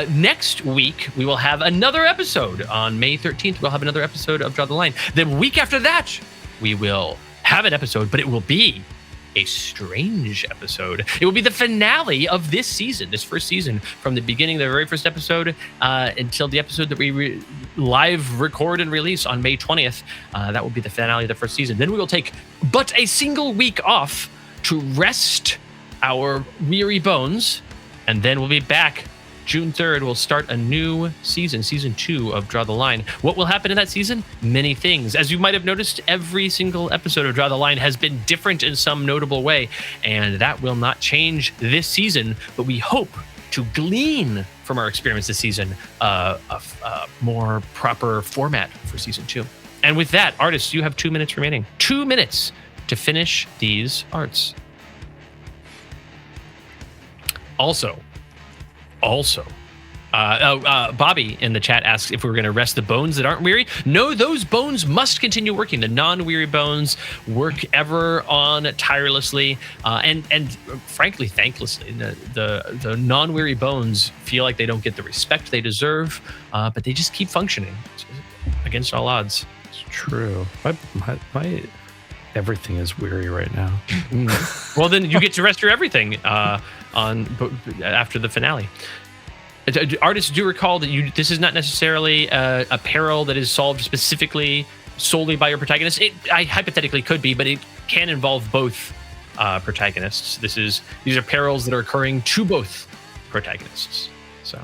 Next week we will have another episode on May 13th. We'll have another episode of Draw the Line. The week after that, we will have an episode, but it will be a strange episode. It will be the finale of this season, this first season, from the beginning, the very first episode, until the episode that we live record and release on May 20th. That will be the finale of the first season. Then we will take but a single week off to rest our weary bones, and then we'll be back June 3rd. We'll start a new season 2 of Draw the Line. What will happen in that season? Many things. As you might have noticed, every single episode of Draw the Line has been different in some notable way, and that will not change this season, but we hope to glean from our experience this season a more proper format for season 2. And with that, artists, you have 2 minutes remaining. 2 minutes to finish these arts. Also, Bobby in the chat asks if we're going to rest the bones that aren't weary. No, those bones must continue working. The non-weary bones work ever on tirelessly and frankly thanklessly. The non-weary bones feel like they don't get the respect they deserve, but they just keep functioning against all odds. It's true. My everything is weary right now. Well, then you get to rest your everything after the finale. Artists, do recall that this is not necessarily a peril that is solved specifically solely by your protagonist. I hypothetically could be, but it can involve both protagonists. These are perils that are occurring to both protagonists. So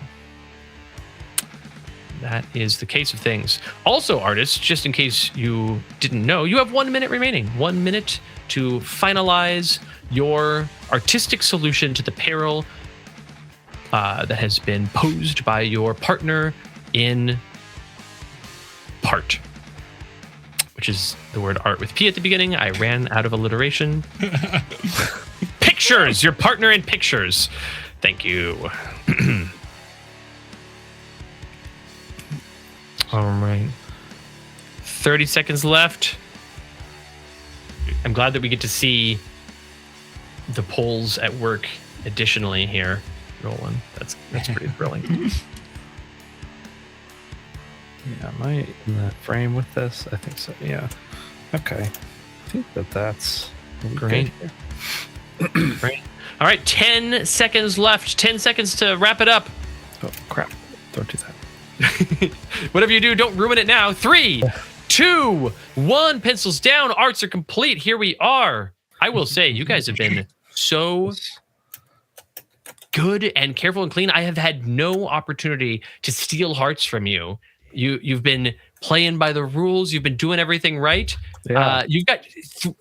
that is the case of things. Also, artists, just in case you didn't know, you have 1 minute remaining. 1 minute to finalize your artistic solution to the peril that has been posed by your partner in part, which is the word art with P at the beginning. I ran out of alliteration. Pictures, your partner in pictures. Thank you. All right. 30 seconds left. I'm glad that we get to see the polls at work additionally here. Nolan, that's pretty thrilling. Yeah, am I in that frame with this? I think so. Yeah. Okay. I think that's great. Great. All right, 10 seconds left. 10 seconds to wrap it up. Oh crap! Don't do that. Whatever you do, don't ruin it now. 3, 2, 1. Pencils down. Arts are complete. Here we are. I will say, you guys have been so good and careful and clean. I have had no opportunity to steal hearts from you. You've been playing by the rules. You've been doing everything right. Yeah. You've got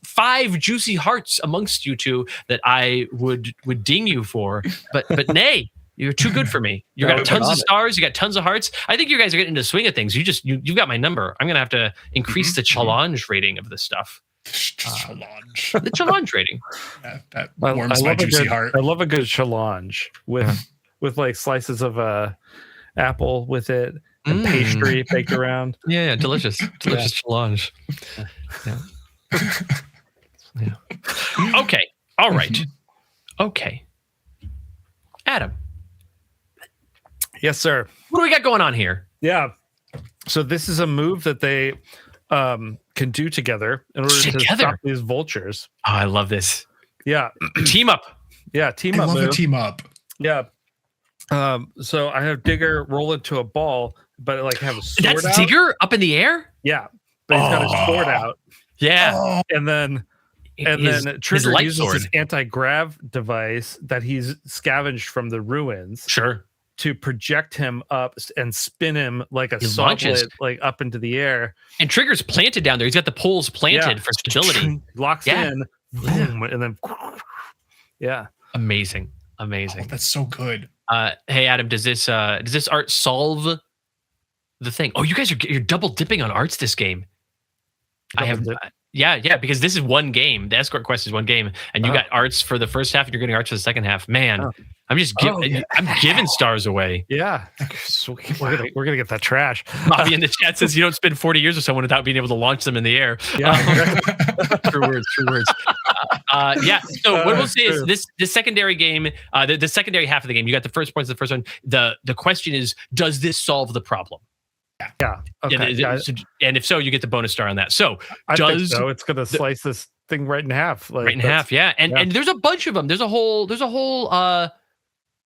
5 juicy hearts amongst you two that I would ding you for, but nay, you're too good for me. You got tons of stars. You got tons of hearts. I think you guys are getting into the swing of things. You've got my number. I'm gonna have to increase the challenge rating of this stuff. The challenge rating. That warms my juicy heart. I love a good challenge with like slices of apple with it and pastry baked around. Yeah, delicious challenge. Yeah. Okay. All right. Okay. Adam. Yes, sir. What do we got going on here? Yeah. So this is a move that they can do together in order to stop these vultures. Oh, I love this. Yeah. Team up. Yeah, team up. I love a team up. Yeah. So I have Digger roll into a ball but like have a sword That's out. Digger up in the air? Yeah. But he's got his sword out. Yeah. And then Trigger uses sword. his anti-grav device that he's scavenged from the ruins. Sure. To project him up and spin him like a solid, like up into the air. And Trigger's planted down there. He's got the poles planted for stability. Locks in, boom, and then amazing. Oh, that's so good. Hey Adam, does this art solve the thing? Oh, you guys you're double dipping on arts this game. Because this is one game. The Escort Quest is one game, and you got arts for the first half, and you're getting arts for the second half. Man, I'm just I'm giving stars away. Yeah, sweet. We're gonna get that trash. Bobby in the chat says you don't spend 40 years with someone without being able to launch them in the air. Yeah, true words. So what we'll say is this secondary game, the secondary half of the game, you got the first points of the first one. The question is, does this solve the problem? Yeah. Okay. And if so, you get the bonus star on that. So I think so. It's gonna slice this thing right in half. Right in half, yeah. And there's a bunch of them. There's a whole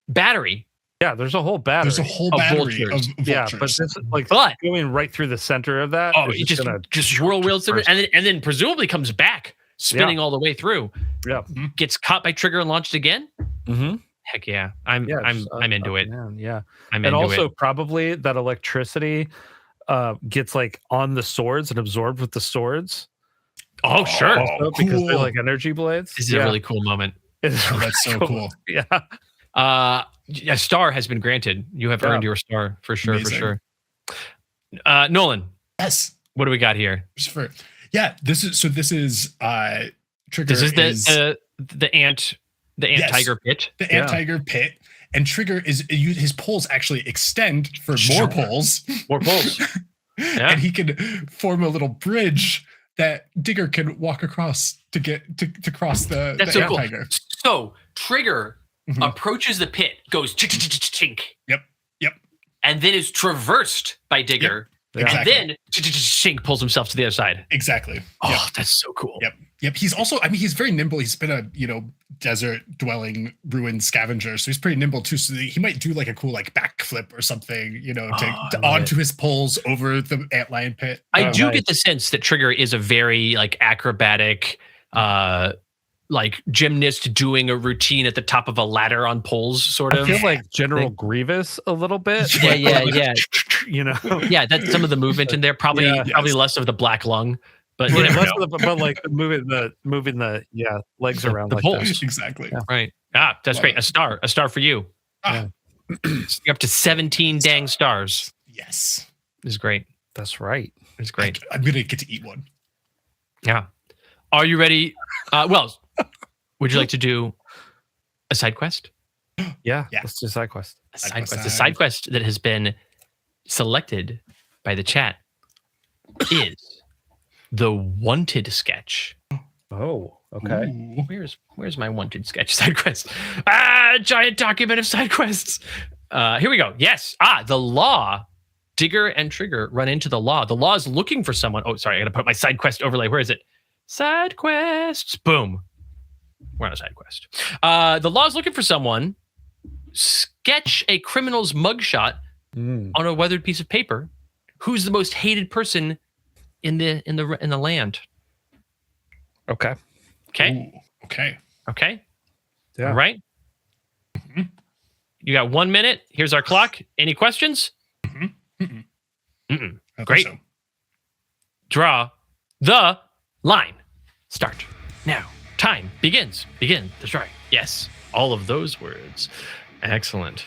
battery. Yeah, there's a whole battery. There's a whole battery of vultures. Yeah, but this is like going right through the center of that. Oh, it just whirlwinds and then presumably comes back spinning all the way through. Yeah, gets caught by Trigger and launched again. Mm-hmm. Heck yeah, I'm into it. Man, yeah, I'm and into also it. Probably that electricity gets like on the swords and absorbed with the swords. Oh sure, also, because they're like energy blades. This is a really cool moment. That's so cool. Yeah. A star has been granted. You have earned your star for sure. Amazing. For sure. Nolan. Yes. What do we got here? This is Trigger. This is the ant tiger pit. The ant tiger pit. And Trigger his poles actually extend for more poles. More poles. Yeah. And he can form a little bridge that Digger can walk across to get to cross the That's so cool. tiger. So Trigger approaches the pit, goes chink. Yep. And then is traversed by Digger. Yep. Exactly. And then chink pulls himself to the other side. Exactly. Oh, that's so cool. Yep. He's also, he's very nimble. He's been a, desert dwelling ruin scavenger. So he's pretty nimble too. So he might do like a cool like backflip or something, to onto his poles over the antlion pit. I do get the sense that Trigger is a very like acrobatic, like gymnast doing a routine at the top of a ladder on poles, sort of. I feel like General Grievous a little bit. Yeah. Yeah, that's some of the movement in there. Probably less of the black lung, but but like moving the legs around the like poles. that. Exactly. Yeah. Right. That's great. A star for you. Yeah. You're up to 17 dang stars. Yes. It's great. That's right. It's great. I'm gonna get to eat one. Yeah. Are you ready? Would you like to do a side quest? Yeah. Let's do side quest. A side quest that has been selected by the chat is the wanted sketch. Oh, okay. Ooh. Where's my wanted sketch side quest? Giant document of side quests. Here we go. Yes. The law. Digger and Trigger run into the law. The law is looking for someone. Oh, sorry. I got to put my side quest overlay. Where is it? Side quests. Boom. We're on a side quest. The law is looking for someone. Sketch a criminal's mugshot on a weathered piece of paper. Who's the most hated person in the land? Okay. Ooh, okay. Yeah. All right. Mm-hmm. You got 1 minute. Here's our clock. Any questions? Great. So. Draw the line. Start now. Time begins. Begin the strike. Yes. All of those words. Excellent.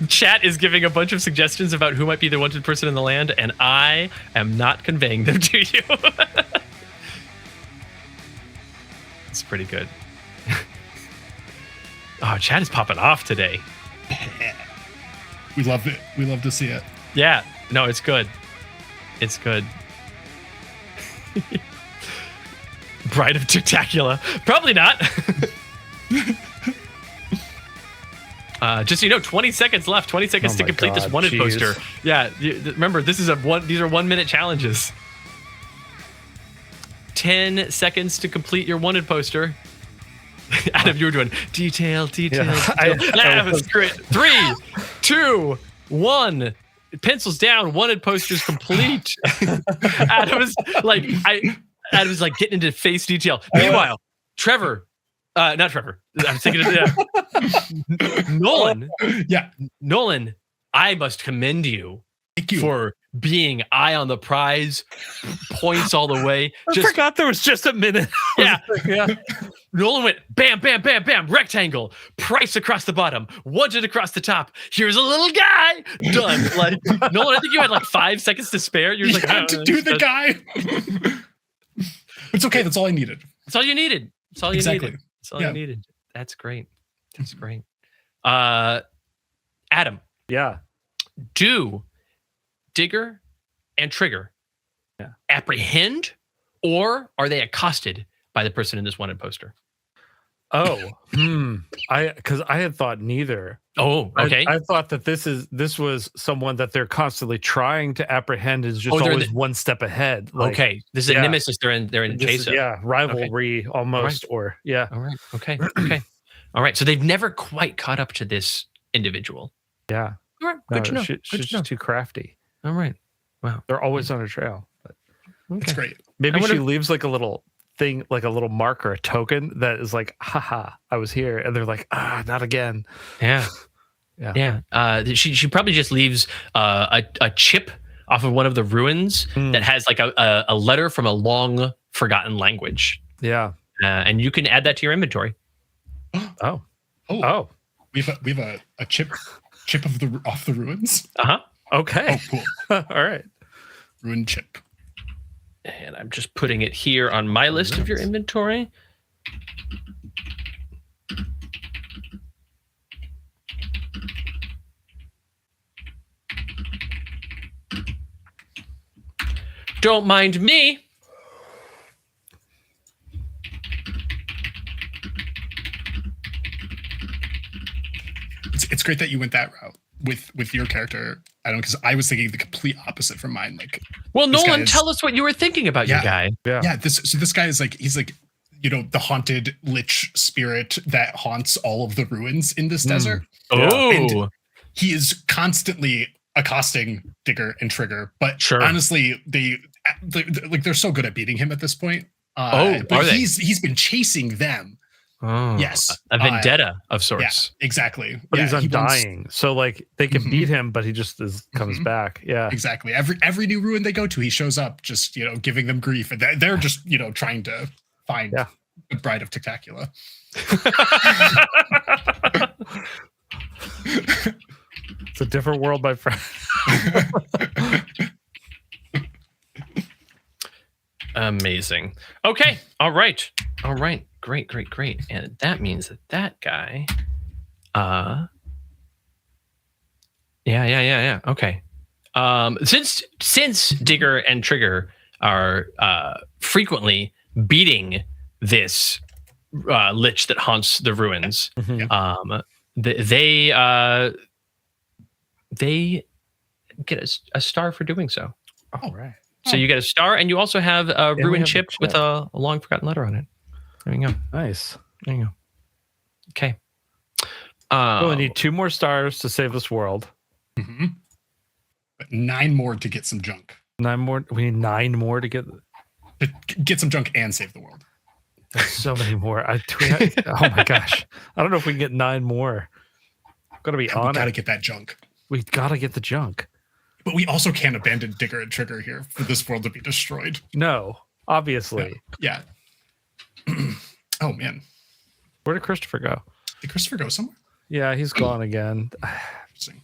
Chat is giving a bunch of suggestions about who might be the wanted person in the land, and I am not conveying them to you. It's pretty good. Oh, chat is popping off today. We love it. We love to see it. Yeah. No, it's good. It's good. Bride of Tactacula. Probably not. Just so you know, 20 seconds left. 20 seconds to complete this wanted poster. Yeah, remember, these are 1 minute challenges. 10 seconds to complete your wanted poster. Adam, you were doing detail. That was great. 3, 2, 1. Pencils down. Wanted posters complete. Adam was like getting into face detail. Meanwhile, Trevor. Not Trevor. I'm thinking of Nolan. Yeah. Nolan, I must commend you. Thank you for being eye on the prize, points all the way. I forgot there was just a minute. Yeah. Nolan went bam, bam, bam, bam, rectangle, price across the bottom, wanted across the top. Here's a little guy. Done. Like Nolan, I think you had like 5 seconds to spare. You're like, had to do the guy. It's okay. That's all I needed. That's all you needed. That's all you needed. That's all you needed. That's great. That's great. Adam. Yeah. Do Digger and Trigger apprehend, or are they accosted by the person in this wanted poster? Oh, because I had thought neither. Oh, okay. I thought that this was someone that they're constantly trying to apprehend, is just always one step ahead. Like, okay, this is a nemesis. They're in chase of. Rivalry almost, All right. Okay. All right. So they've never quite caught up to this individual. Yeah. All right. Good to know. She's just too crafty. All right. Wow. They're always on a trail. But That's great. Maybe she leaves like a little thing, like a little mark or a token that is like, haha, I was here. And they're like, not again. Yeah. She probably just leaves a chip off of one of the ruins that has like a letter from a long forgotten language. Yeah. And you can add that to your inventory. Oh. We have a chip off the ruins. Okay. Oh, cool. All right. Ruin chip. And I'm just putting it here on my list of your inventory. Don't mind me. It's great that you went that route with your character. I don't, because I was thinking the complete opposite from mine. Like, well, Nolan, tell us what you were thinking about your guy. Yeah. This guy is like, he's like, the haunted lich spirit that haunts all of the ruins in this desert. Oh, and he is constantly accosting Digger and Trigger, but honestly, they're so good at beating him at this point. But he's been chasing them. Oh, yes, a vendetta of sorts. Yeah, exactly. But he's undying, so like they can beat him, but he just comes back. Yeah, exactly. Every new ruin they go to, he shows up, just giving them grief, and they're just trying to find the Bride of Tactacula. It's a different world, my friend. Amazing. Okay. All right. Great. And that means that guy. Yeah. Okay. Since Digger and Trigger are frequently beating this lich that haunts the ruins, they get a star for doing so. All right. So you get a star, and you also have a ruin chip with a long forgotten letter on it. There you go. Nice. There you go. Okay. We only need 2 more stars to save this world. Mm-hmm. But 9 more to get some junk. 9 more. We need 9 more to get some junk and save the world. There's so many more. Oh my gosh! I don't know if we can get 9 more. Gotta be on it. We gotta get that junk. We gotta get the junk. But we also can't abandon Digger and Trigger here for this world to be destroyed. No, obviously. Yeah. Oh man, where did Christopher go? Did Christopher go somewhere? Yeah, he's gone again.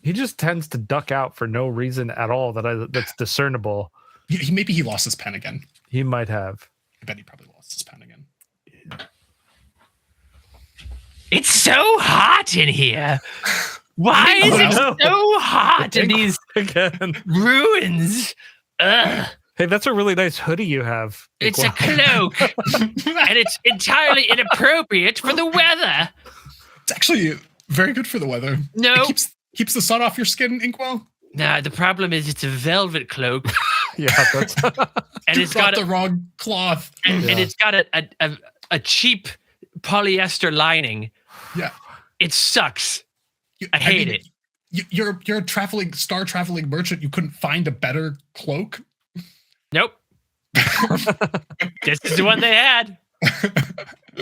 He just tends to duck out for no reason at all that's discernible. Maybe he lost his pen again. He might have. I bet he probably lost his pen again. It's so hot in here. Why is it so hot in these ruins? Ugh. Hey, that's a really nice hoodie you have. It's a cloak, and it's entirely inappropriate for the weather. It's actually very good for the weather. No, it keeps the sun off your skin, Inkwell. Nah, the problem is it's a velvet cloak. Yeah, that's and it's got the wrong cloth, and it's got a cheap polyester lining. Yeah. It sucks. I hate it. You're a star traveling merchant. You couldn't find a better cloak? Nope. This is the one they had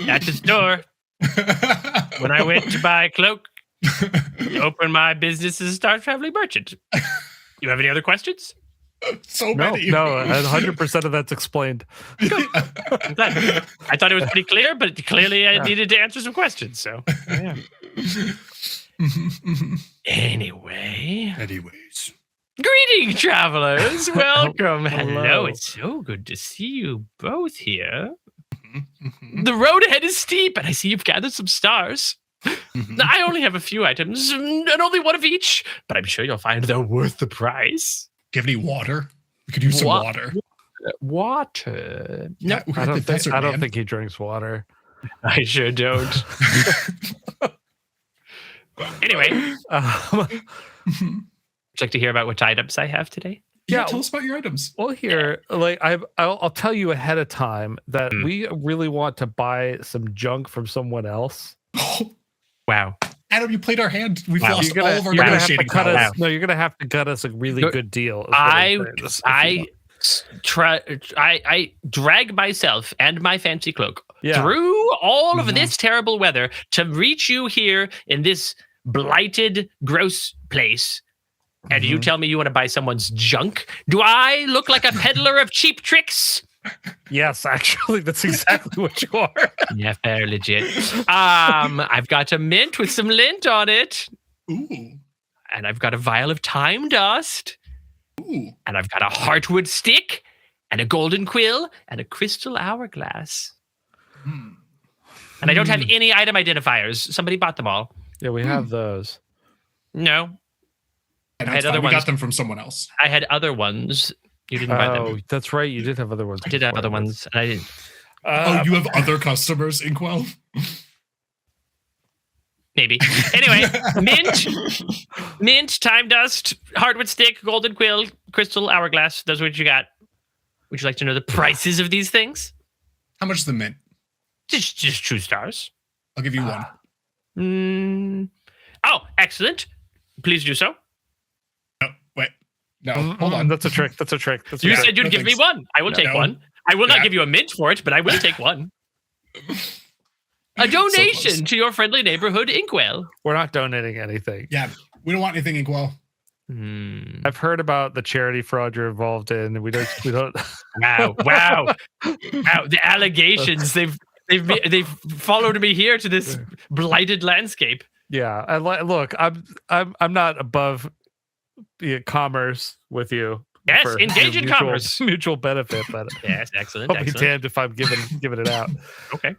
at the store. When I went to buy a cloak, open my business as a star traveling merchant. You have any other questions? Many. No, 100% of that's explained. I'm glad. I thought it was pretty clear, but clearly I needed to answer some questions. So, yeah. Anyways. Greeting, travelers. Welcome. Hello. It's so good to see you both here. The road ahead is steep, and I see you've gathered some stars. I only have a few items, and only one of each, but I'm sure you'll find they're worth the price. Do you have any water? We could use some water. Water? No, I don't think he drinks water. I sure don't. Anyway, would you like to hear about what items I have today? Yeah, tell us about your items. Well, here, I'll tell you ahead of time that we really want to buy some junk from someone else. Wow. Adam, you played our hand. We've lost all of our negotiating power. No, you're gonna have to cut us a really good deal. I drag myself and my fancy cloak through all of this terrible weather to reach you here in this blighted, gross place. And you tell me you want to buy someone's junk? Do I look like a peddler of cheap tricks? Yes, actually, that's exactly what you are. Yeah, fair legit. I've got a mint with some lint on it. Ooh. And I've got a vial of time dust. Ooh. And I've got a heartwood stick and a golden quill and a crystal hourglass. And I don't have any item identifiers. Somebody bought them all. Yeah, we have those. No. I had other ones. We got them from someone else. I had other ones. You didn't buy them. Oh, that's right. You did have other ones. I did have other ones, and I didn't. You have other customers, Inkwell? Maybe. Anyway, mint, time dust, hardwood stick, golden quill, crystal hourglass. Those are what you got. Would you like to know the prices of these things? How much is the mint? Just 2 stars. I'll give you one. Oh, excellent. Please do so. No, hold on. That's a trick. You said you'd give me one. I will take one. I will not give you a mint for it, but I will take one. A donation to your friendly neighborhood, Inkwell. We're not donating anything. Yeah, we don't want anything, Inkwell. I've heard about the charity fraud you're involved in. We don't. Wow. The allegations. They've followed me here to this blighted landscape. Yeah, look, I'm not above commerce with you. Yes, engage in commerce. Mutual benefit, but yes, excellent. I'll be damned if I'm giving it out. Okay.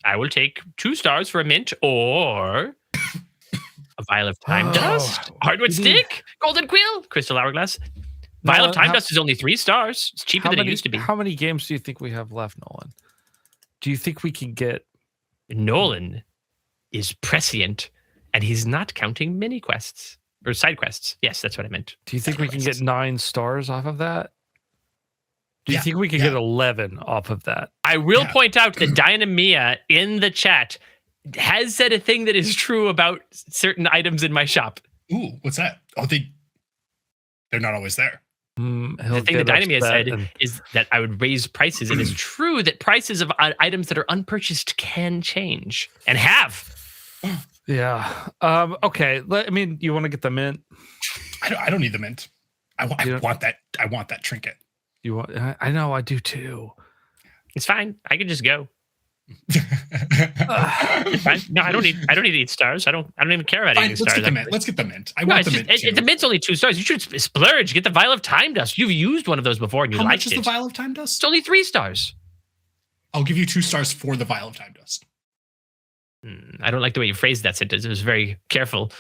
I will take 2 stars for a mint or a vial of time dust, hardwood stick, golden quill, crystal hourglass. Vial of time dust is only 3 stars. It's cheaper than it used to be. How many games do you think we have left, Nolan? Do you think we can get... Nolan is prescient, and he's not counting mini quests. Or side quests. Yes, that's what I meant. Do you think we can get 9 stars off of that? Do you think we can get 11 off of that? I will point out that Dynamia in the chat has said a thing that is true about certain items in my shop. Ooh, what's that? Oh, they're not always there. The thing that Dynamia said is that I would raise prices. It is true that prices of items that are unpurchased can change and have. Yeah. Okay. I mean, you want to get the mint? I don't need the mint. I want that. I want that trinket. You want? I know. I do too. It's fine. I can just go. It's fine. No, I don't need 8 stars. I don't even care about 8 stars. Let's get the mint. I want the mint. The mint's only 2 stars. You should splurge. Get the vial of time dust. You've used one of those before and you liked it. How much is the vial of time dust? It's only 3 stars. I'll give you 2 stars for the vial of time dust. I don't like the way you phrased that sentence. It was very careful.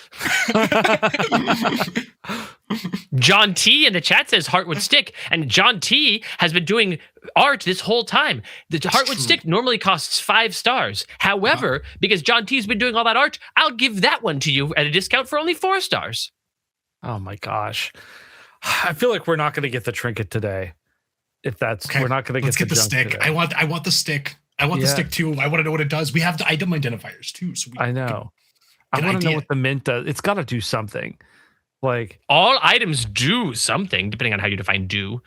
John T in the chat says Heartwood Stick, and John T has been doing art this whole time. The Heartwood Stick normally costs 5 stars. However, because John T's been doing all that art, I'll give that one to you at a discount for only 4 stars. Oh my gosh. I feel like we're not going to get the trinket today. If that's we're not going to get the stick. Today. I want the stick. I want the stick too. I want to know what it does. We have the item identifiers too. So I know. I want to know what the mint does. It's got to do something. Like all items do something, depending on how you define do.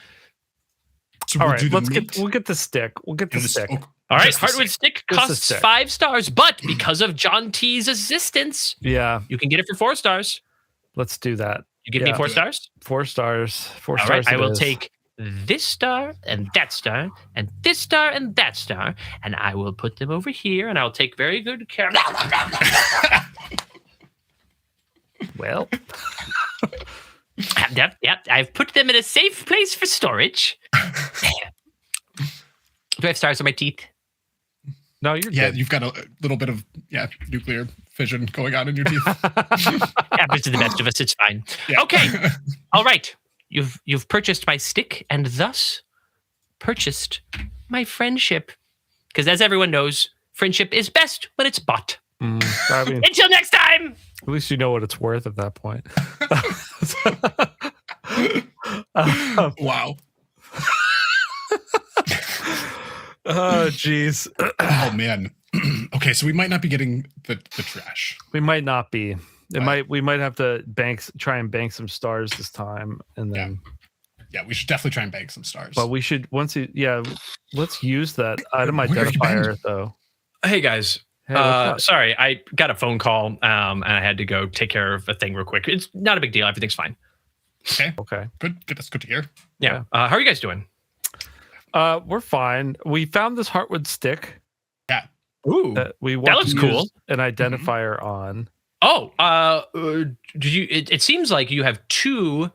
So all right, we'll get the stick. We'll get the stick. All right, Heartwood stick costs 5 stars, but because of John T's assistance, you can get it for 4 stars. Let's do that. You give me 4 stars? 4 stars. 4 all stars. Right, I will take this star and that star and this star and that star, and I will put them over here, and I'll take very good care of them. Well, yep, I've put them in a safe place for storage. Do I have stars on my teeth? No, you're good. You've got a little bit of nuclear fission going on in your teeth. Happens to the best of us. It's fine. Yeah. Okay. All right. You've purchased my stick and thus purchased my friendship. Because as everyone knows, friendship is best when it's bought. I mean, until next time. At least you know what it's worth at that point. Wow. Oh, jeez. Oh, man. Okay, so we might not be getting the trash. We might not be. We might have to try and bank some stars this time, and then. Yeah, we should definitely try and bank some stars. But we should let's use that item identifier though. Hey guys. Sorry, I got a phone call and I had to go take care of a thing real quick. It's not a big deal. Everything's fine. Okay. Good. That's good to hear. Yeah. How are you guys doing? We're fine. We found this Heartwood stick. Yeah. Ooh. That looks cool. An identifier on. Oh, it seems like you have 2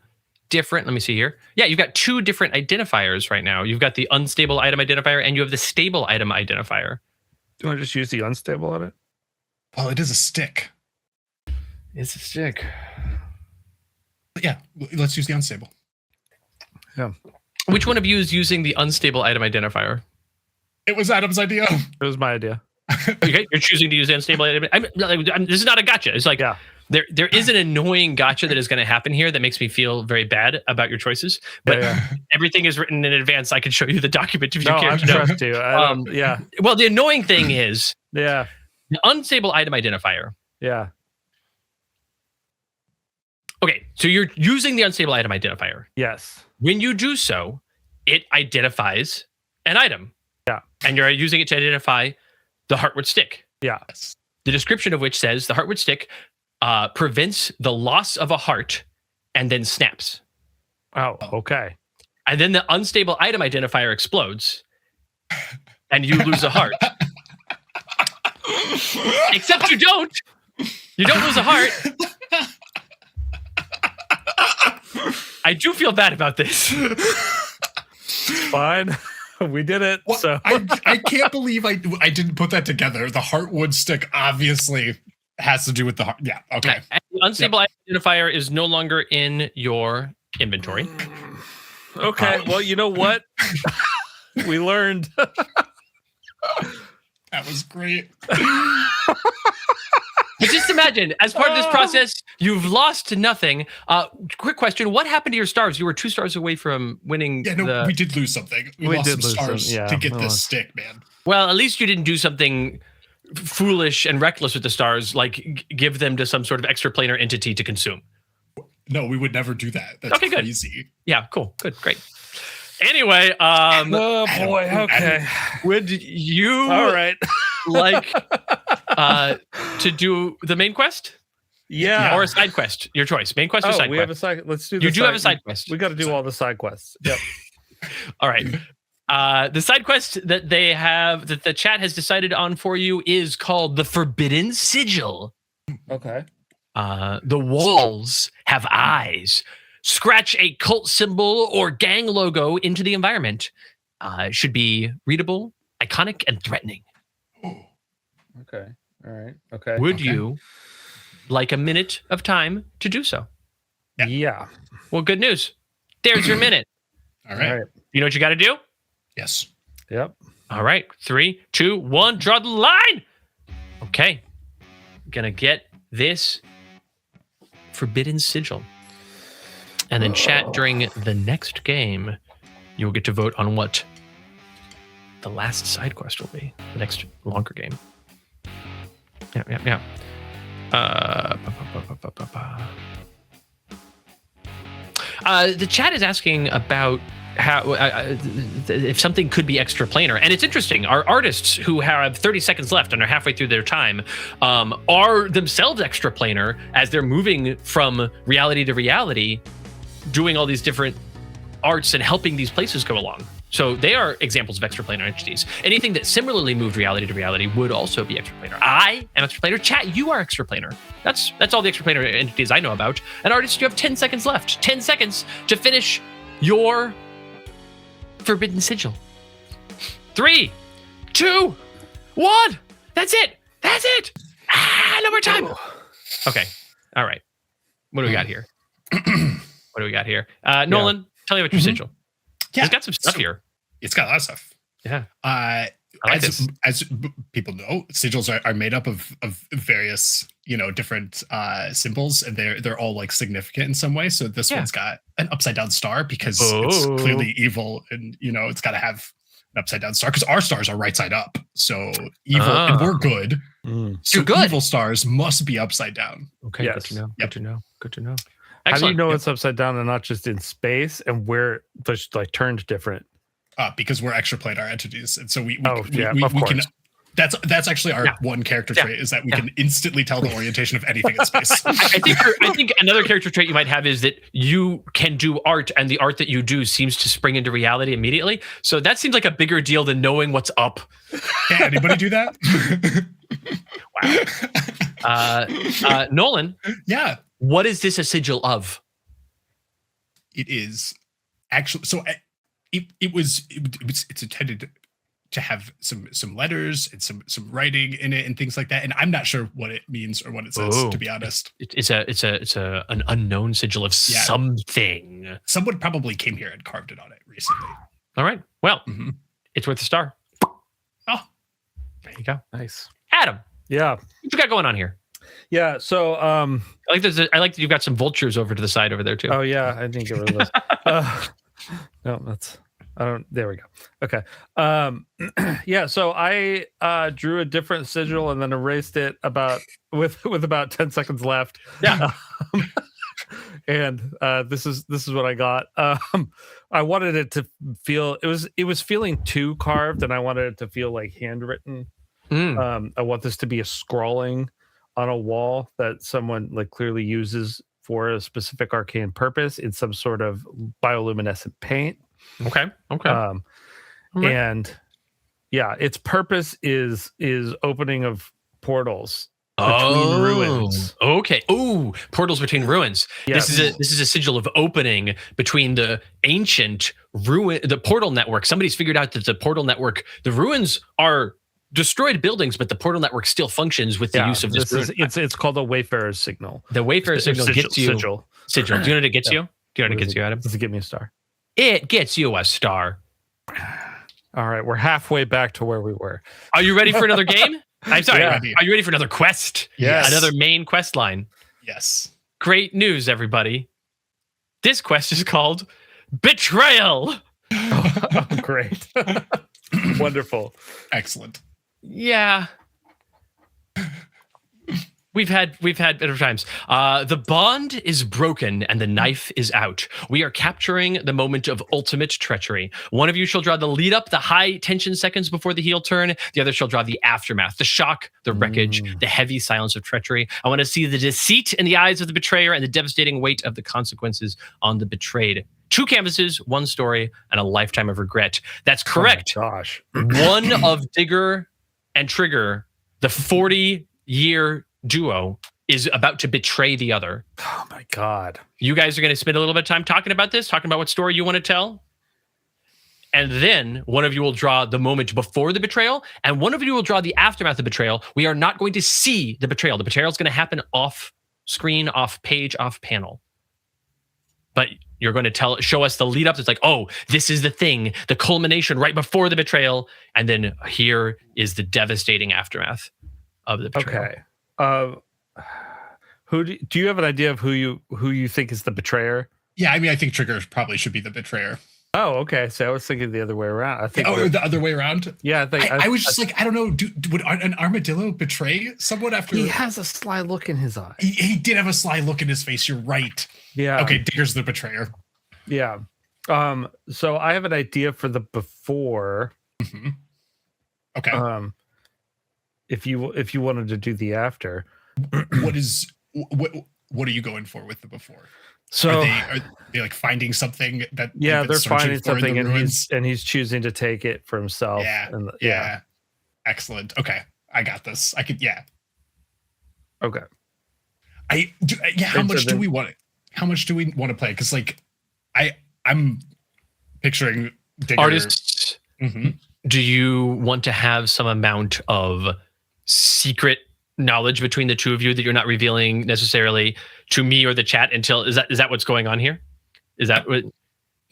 different, let me see here. Yeah, you've got 2 different identifiers right now. You've got the unstable item identifier and you have the stable item identifier. Do you want to just use the unstable on it? Well, it is a stick. It's a stick. Yeah, let's use the unstable. Yeah. Which one of you is using the unstable item identifier? It was Adam's idea. It was my idea. Okay, you're choosing to use the unstable item. This is not a gotcha. It's like there is an annoying gotcha that is going to happen here that makes me feel very bad about your choices. But everything is written in advance. I can show you the document if you care. I trust you. Well, the annoying thing is the unstable item identifier. Yeah. Okay, so you're using the unstable item identifier. Yes. When you do so, it identifies an item. Yeah. And you're using it to identify the Heartwood stick. Yeah. The description of which says the Heartwood stick prevents the loss of a heart and then snaps. Oh, okay. And then the unstable item identifier explodes and you lose a heart. Except you don't. You don't lose a heart. I do feel bad about this. Fine. We did it. Well, so I can't believe I didn't put that together. The Heartwood stick obviously has to do with the heart. Yeah. Okay. The unstable identifier is no longer in your inventory. Okay. Well, you know what? We learned. That was great. But just imagine, as part of this process, you've lost nothing. Quick question: what happened to your stars? You were 2 stars away from winning. Yeah, no, we did lose something. We lost some stars to get this stick, man. Well, at least you didn't do something foolish and reckless with the stars, like give them to some sort of extraplanar entity to consume. No, we would never do that. That's okay, crazy. Good. Yeah, cool, good, great. Anyway, oh boy, okay. Would you all right like to do the main quest? Yeah, or a side quest? Your choice. Main quest or side quest? We have a side. Let's do. You do have a side quest. We got to do all the side quests. Yep. All right. The side quest that they have that the chat has decided on for you is called the Forbidden Sigil. Okay. The walls have eyes. Scratch a cult symbol or gang logo into the environment. It should be readable, iconic, and threatening. Okay. All right. Okay. Would you like a minute of time to do so? Yeah. Well, good news. There's your minute. All right. You know what you got to do? Yes. Yep. All right. 3, 2, 1. Draw the line. Okay. Gonna get this Forbidden Sigil. And then chat during the next game, you'll get to vote on what the last side quest will be, the next longer game. Yeah. The chat is asking about how if something could be extra planar, and it's interesting. Our artists who have 30 seconds left and are halfway through their time are themselves extra planar as they're moving from reality to reality, doing all these different arts and helping these places go along. So they are examples of extraplanar entities. Anything that similarly moved reality to reality would also be extraplanar. I am extraplanar. Chat, you are extraplanar. That's all the extraplanar entities I know about. And artists, you have 10 seconds left. 10 seconds to finish your forbidden sigil. 3, 2, 1. That's it. No more time. Okay. All right. What do we got here? Nolan, tell me about your sigil. Yeah, it's got some stuff here. It's got a lot of stuff. Yeah. As people know, sigils are made up of various, different symbols, and they're all like significant in some way. So this one's got an upside down star because it's clearly evil, and it's got to have an upside down star because our stars are right side up. So evil, and we're good. So good. Evil stars must be upside down. Okay, yes. Good to know. Excellent. How do you know it's upside down and not just in space, and where it's like turned different? Because we're extraplanar entities, and so we can. That's actually our one character trait is that we can instantly tell the orientation of anything in space. I think another character trait you might have is that you can do art, and the art that you do seems to spring into reality immediately. So that seems like a bigger deal than knowing what's up. Can anybody do that? Wow. Nolan. Yeah. What is this a sigil of? It is actually it's intended to have some letters and some writing in it and things like that, and I'm not sure what it means or what it says, to be honest. It's an unknown sigil of something. Someone probably came here and carved it on it recently. All right. Well, it's worth a star. Oh, there you go. Nice. Adam. Yeah. What you got going on here? Yeah. So I like that you've got some vultures over to the side over there too. Oh yeah, I didn't get rid of those. No, there we go. Okay. Yeah, so I drew a different sigil and then erased it with about 10 seconds left. Yeah. And this is what I got. I wanted it to feel it was feeling too carved, and I wanted it to feel like handwritten. I want this to be a scrawling on a wall that someone like clearly uses for a specific arcane purpose in some sort of bioluminescent paint. Okay. Right. And yeah, its purpose is opening of portals between ruins. Okay. Oh, portals between ruins. Yes. This is a sigil of opening between the ancient the portal network. Somebody's figured out that the portal network, the ruins are destroyed buildings, but the portal network still functions with the use of this. It's called a Wayfarer's signal. The Wayfarer's signal gets you. Sigil. Do you know what it gets you? Do you know what it gets you, Adam? Does it get me a star? It gets you a star. All right, we're halfway back to where we were. Are you ready for another game? I'm sorry. Yeah. Are you ready for another quest? Yes. Another main quest line. Yes. Great news, everybody. This quest is called Betrayal. Oh, great. Wonderful. Excellent. Yeah. We've had better times. The bond is broken and the knife is out. We are capturing the moment of ultimate treachery. One of you shall draw the lead up, the high tension seconds before the heel turn. The other shall draw the aftermath, the shock, the wreckage, the heavy silence of treachery. I want to see the deceit in the eyes of the betrayer and the devastating weight of the consequences on the betrayed. 2 canvases, 1 story, and a lifetime of regret. That's correct. Oh my gosh. One of Digger and Trigger, the 40-year duo, is about to betray the other. Oh my God. You guys are going to spend a little bit of time talking about this, talking about what story you want to tell. And then one of you will draw the moment before the betrayal, and one of you will draw the aftermath of betrayal. We are not going to see the betrayal. The betrayal is going to happen off screen, off page, off panel. But you're going to show us the lead up. It's like, oh, this is the thing, the culmination right before the betrayal. And then here is the devastating aftermath of the betrayal. Okay. Do you have an idea of who you think is the betrayer? Yeah, I mean, I think Trigger probably should be the betrayer. Oh, okay. So I was thinking the other way around. I think the other way around. Yeah, I was just I don't know. Would an armadillo betray someone after? He has a sly look in his eye. He did have a sly look in his face. You're right. Yeah. Okay, Digger's the betrayer. Yeah. So I have an idea for the before. Mm-hmm. Okay. If you wanted to do the after, what are you going for with the before? So are they like finding something that? Yeah, they're finding something, and he's choosing to take it for himself. Yeah. Excellent. Okay, I got this. I could. Yeah. Okay. How much do we want it? How much do we want to play? Because like, I'm picturing Digger. Artists. Mm-hmm. Do you want to have some amount of secret knowledge between the two of you that you're not revealing necessarily to me or the chat until is that what's going on here? Is that what?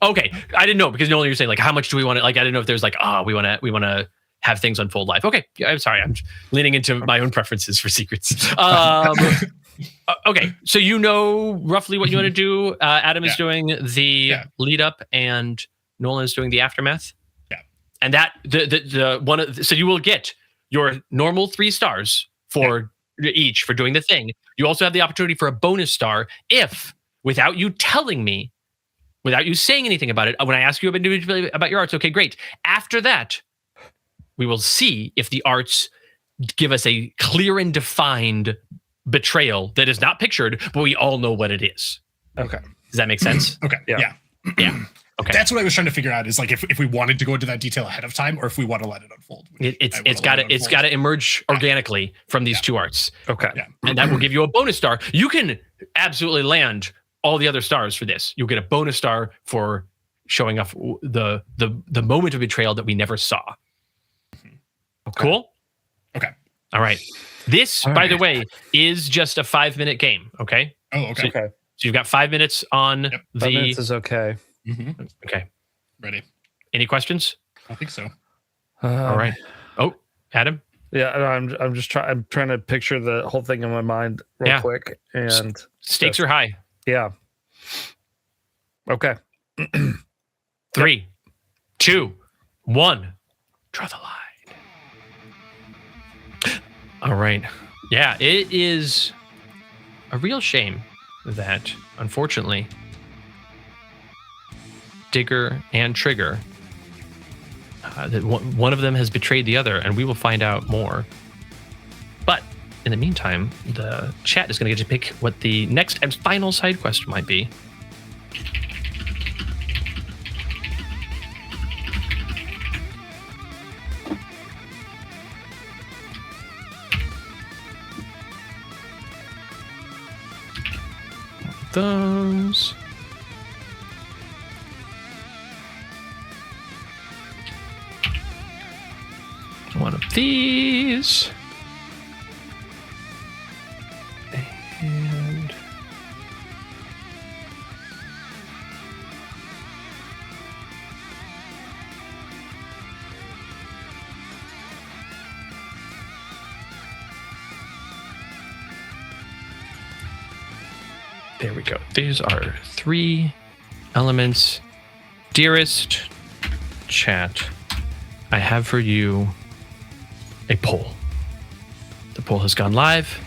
Okay, I didn't know because Nolan, you're saying like how much do we want to like? I didn't know if there's like we want to have things unfold live. Okay, yeah, I'm sorry, I'm leaning into my own preferences for secrets. Okay, so you know roughly what you want to do. Adam is doing the lead up, and Nolan is doing the aftermath. Yeah, and that the one so you will get your normal 3 stars for each for doing the thing. You also have the opportunity for a bonus star if, without you telling me, without you saying anything about it, when I ask you about your arts, okay, great. After that, we will see if the arts give us a clear and defined betrayal that is not pictured, but we all know what it is. Okay. Does that make sense? Okay. Yeah. Okay. That's what I was trying to figure out is like if we wanted to go into that detail ahead of time or if we want to let it unfold. It's got to emerge organically from these 2 arts. Okay. Yeah. And that will give you a bonus star. You can absolutely land all the other stars for this. You'll get a bonus star for showing off the moment of betrayal that we never saw. Okay. Cool? Okay. All right. This, by the way, is just a 5-minute game. Okay. Oh, okay. So you've got 5 minutes on the. 5 minutes is okay. Mm-hmm. Okay. Ready. Any questions? I think so. All right. Oh, Adam. Yeah, I'm just trying. I'm trying to picture the whole thing in my mind real quick. And stakes are high. Yeah. Okay. 3, 2, 1. Draw the line. All right. Yeah, it is a real shame that, unfortunately, Digger and Trigger, that one of them has betrayed the other, and we will find out more. But in the meantime, the chat is going to get to pick what the next and final side quest might be. Those. One of these. And there we go. These are 3 elements. Dearest chat, I have for you a poll. The poll has gone live.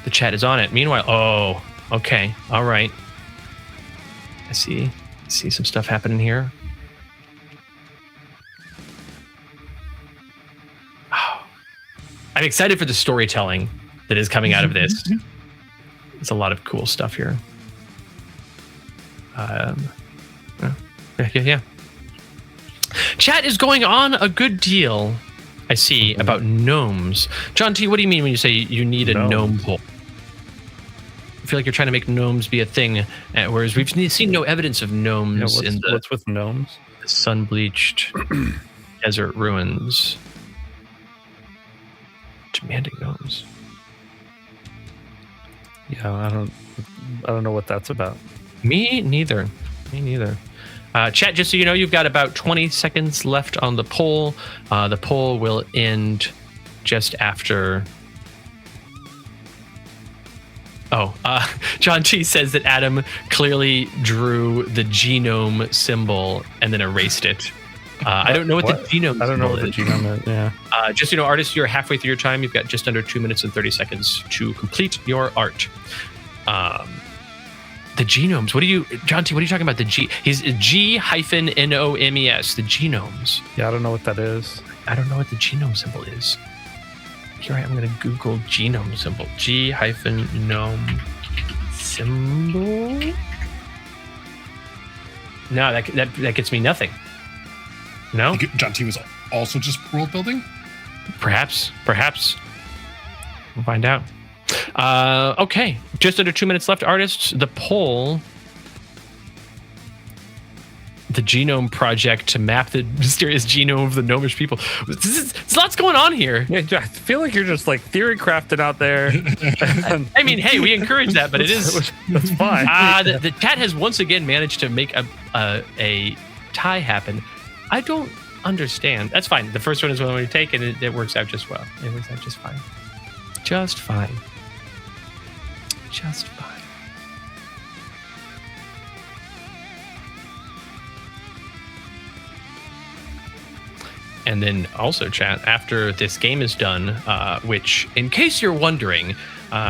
The chat is on it. Meanwhile, okay. All right. I see some stuff happening here. Oh. I'm excited for the storytelling that is coming out of this. There's a lot of cool stuff here. Yeah. Chat is going on a good deal, I see, about gnomes. John T, what do you mean when you say you need a gnome poll? I feel like you're trying to make gnomes be a thing, whereas we've seen no evidence of gnomes what's with gnomes? The Sun-Bleached Desert Ruins. Demanding gnomes. Yeah, I don't know what that's about. Me neither. Chat, just so you know, you've got about 20 seconds left on the poll. The poll will end just after John T says that Adam clearly drew the genome symbol and then erased it. I don't know what the genome I don't know what the is. genome is. Yeah. Just artists, you're halfway through your time. You've got just under 2 minutes and 30 seconds to complete your art. The genomes. John T? What are you talking about? He's G-NOMES. The genomes. Yeah, I don't know what that is. I don't know what the genome symbol is. Here I am going to Google genome symbol. G-nome symbol. No, that gets me nothing. No? John T was also just world building? Perhaps. We'll find out. Okay. Just under 2 minutes left, artists. The poll. The Genome Project to map the mysterious genome of the gnomish people. There's lots going on here. Yeah, I feel like you're just like theory crafting out there. I mean, hey, we encourage that, but it is that's fine. The chat has once again managed to make a tie happen. I don't understand. That's fine. The first one is one we take, and it works out just well. It works out just fine. Just fine. And then also, chat, after this game is done, which, in case you're wondering,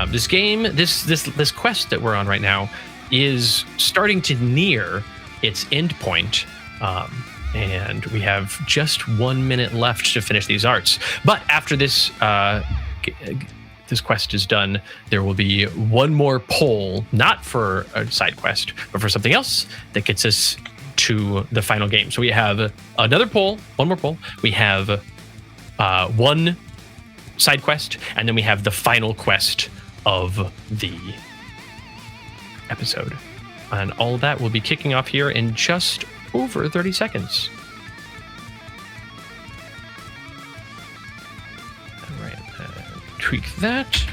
this game, this quest that we're on right now, is starting to near its end point. And we have just 1 minute left to finish these arts. But after this this quest is done, there will be one more poll, not for a side quest, but for something else that gets us to the final game. So we have another poll, one more poll. We have one side quest, and then we have the final quest of the episode. And all of that will be kicking off here in just over 30 seconds. All right, tweak that.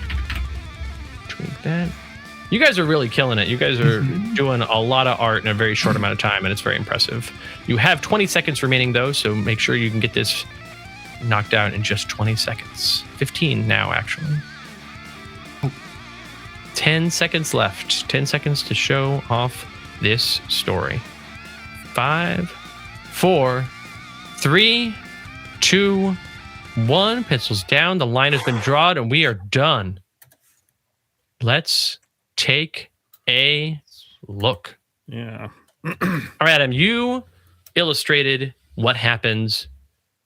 You guys are really killing it. You guys are doing a lot of art in a very short amount of time, and it's very impressive. You have 20 seconds remaining, though, so make sure you can get this knocked out in just 20 seconds. 15 now, actually. 10 seconds left. 10 seconds to show off this story. 5, 4, 3, 2, 1. Pencils down. The line has been drawn, and we are done. Let's take a look. Yeah. All right, Adam, you illustrated what happens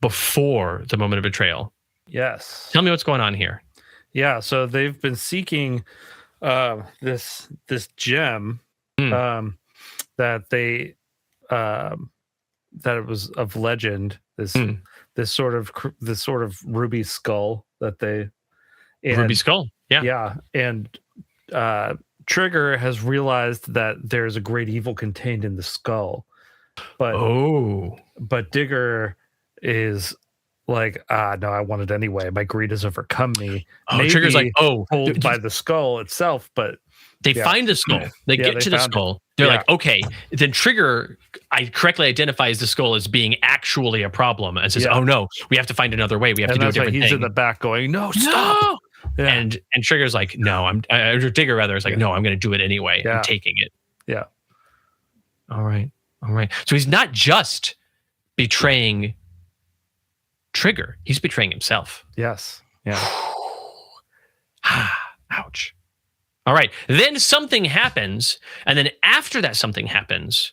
before the moment of betrayal. Yes. Tell me what's going on here. Yeah, so they've been seeking this gem that they that it was of legend. This sort of ruby skull that they ruby skull. Yeah, and Trigger has realized that there's a great evil contained in the skull, but Digger is like, no, I want it anyway. My greed has overcome me. Maybe Trigger's like, pulled by the skull itself, but they find the skull. They get to the skull. They're like, okay. Then Trigger, I correctly identifies the skull as being actually a problem and says, oh no, we have to find another way. We have to do a different thing. He's in the back going, no, stop. No! Yeah. And Trigger's like, no, Digger rather is like, no, I'm going to do it anyway. I'm taking it. Yeah. All right. So he's not just betraying Trigger. He's betraying himself. Yes. Yeah. Ouch. All right. Then something happens. And then after that something happens,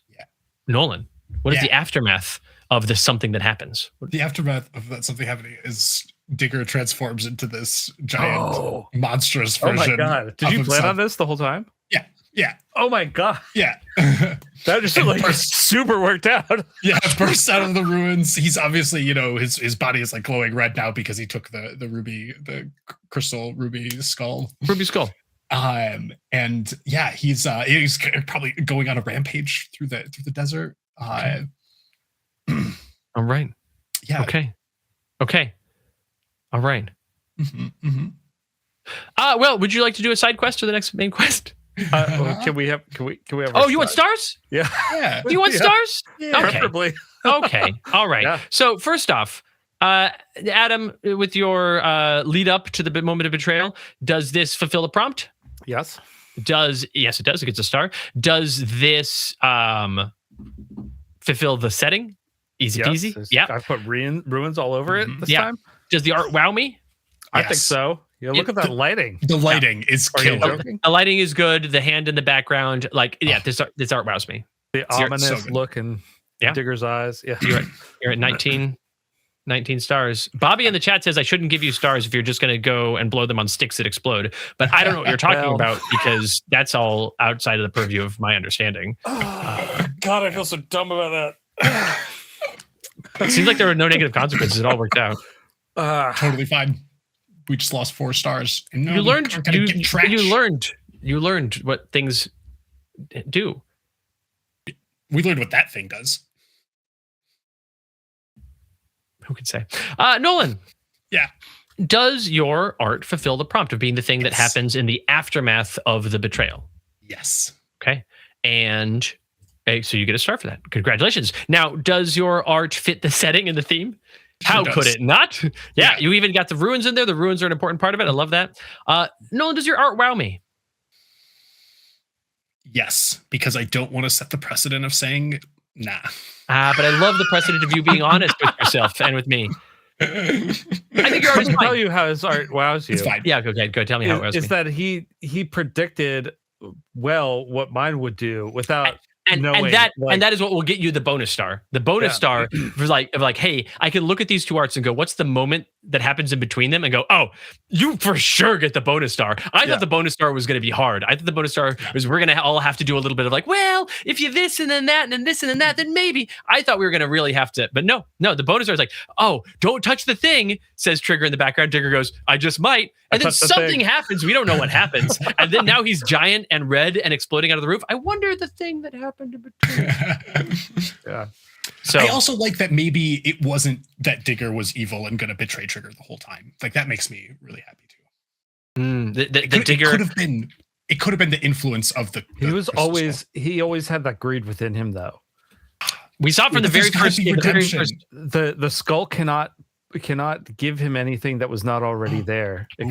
Nolan, what is the aftermath of the something that happens? The aftermath of that something happening is Digger transforms into this giant monstrous version. Oh my god. Did you plan on this the whole time? Yeah. Oh my god. Yeah. That just like super worked out. Yeah, bursts out of the ruins. He's obviously, his body is like glowing red now because he took the crystal ruby skull. Ruby skull. And yeah, he's probably going on a rampage through the desert. Okay. All right. Yeah. Okay. All right. Well, would you like to do a side quest or the next main quest? Can we have? Oh, you want stars? Yeah. Do you want stars? Yeah. Okay. Preferably. Okay. All right. Yeah. So first off, Adam, with your lead up to the moment of betrayal, does this fulfill the prompt? Yes. Yes, it does. It gets a star. Does this fulfill the setting? Easy peasy. Yeah. I put ruins all over it this time. Does the art wow me? I think so. Yeah, look at that lighting. The lighting is killer. The lighting is good. The hand in the background, this art wows me. The ominous look in Digger's eyes. Yeah, you're at 19 stars. Bobby in the chat says I shouldn't give you stars if you're just going to go and blow them on sticks that explode. But I don't know what you're talking about because that's all outside of the purview of my understanding. God, I feel so dumb about that. It seems like there were no negative consequences. It all worked out. Totally fine. We just lost 4 stars. And you learned what things do. We learned what that thing does. Who can say? Nolan. Yeah. Does your art fulfill the prompt of being the thing that happens in the aftermath of the betrayal? Yes. Okay. And so you get a star for that. Congratulations. Now, does your art fit the setting and the theme? How could it not? Yeah, you even got the ruins in there. The ruins are an important part of it. I love that. Nolan, does your art wow me? Yes, because I don't want to set the precedent of saying nah. But I love the precedent of you being honest with yourself and with me. I think your art is fine. Tell you how his art wows you. It's fine. Yeah, go ahead. Go tell me how it wows me. Is that he predicted well what mine would do without and that is what will get you the bonus star. The bonus star was like, hey, I can look at these 2 arts and go, what's the moment that happens in between them? And go, oh, you for sure get the bonus star. I thought the bonus star was going to be hard. I thought the bonus star was we're going to all have to do a little bit of like, well, if you this and then that and then this and then that, then maybe. I thought we were going to really have to, but no, the bonus star is like, oh, don't touch the thing, says Trigger in the background. Trigger goes, I just might. And then something happens. We don't know what happens. And then now he's giant and red and exploding out of the roof. I wonder the thing that happened in between. Yeah. So I also like that maybe it wasn't that Digger was evil and going to betray Trigger the whole time. Like that makes me really happy too. It could have been the influence of the he always had that greed within him though. We saw it from the very first game. The skull cannot give him anything that was not already there. It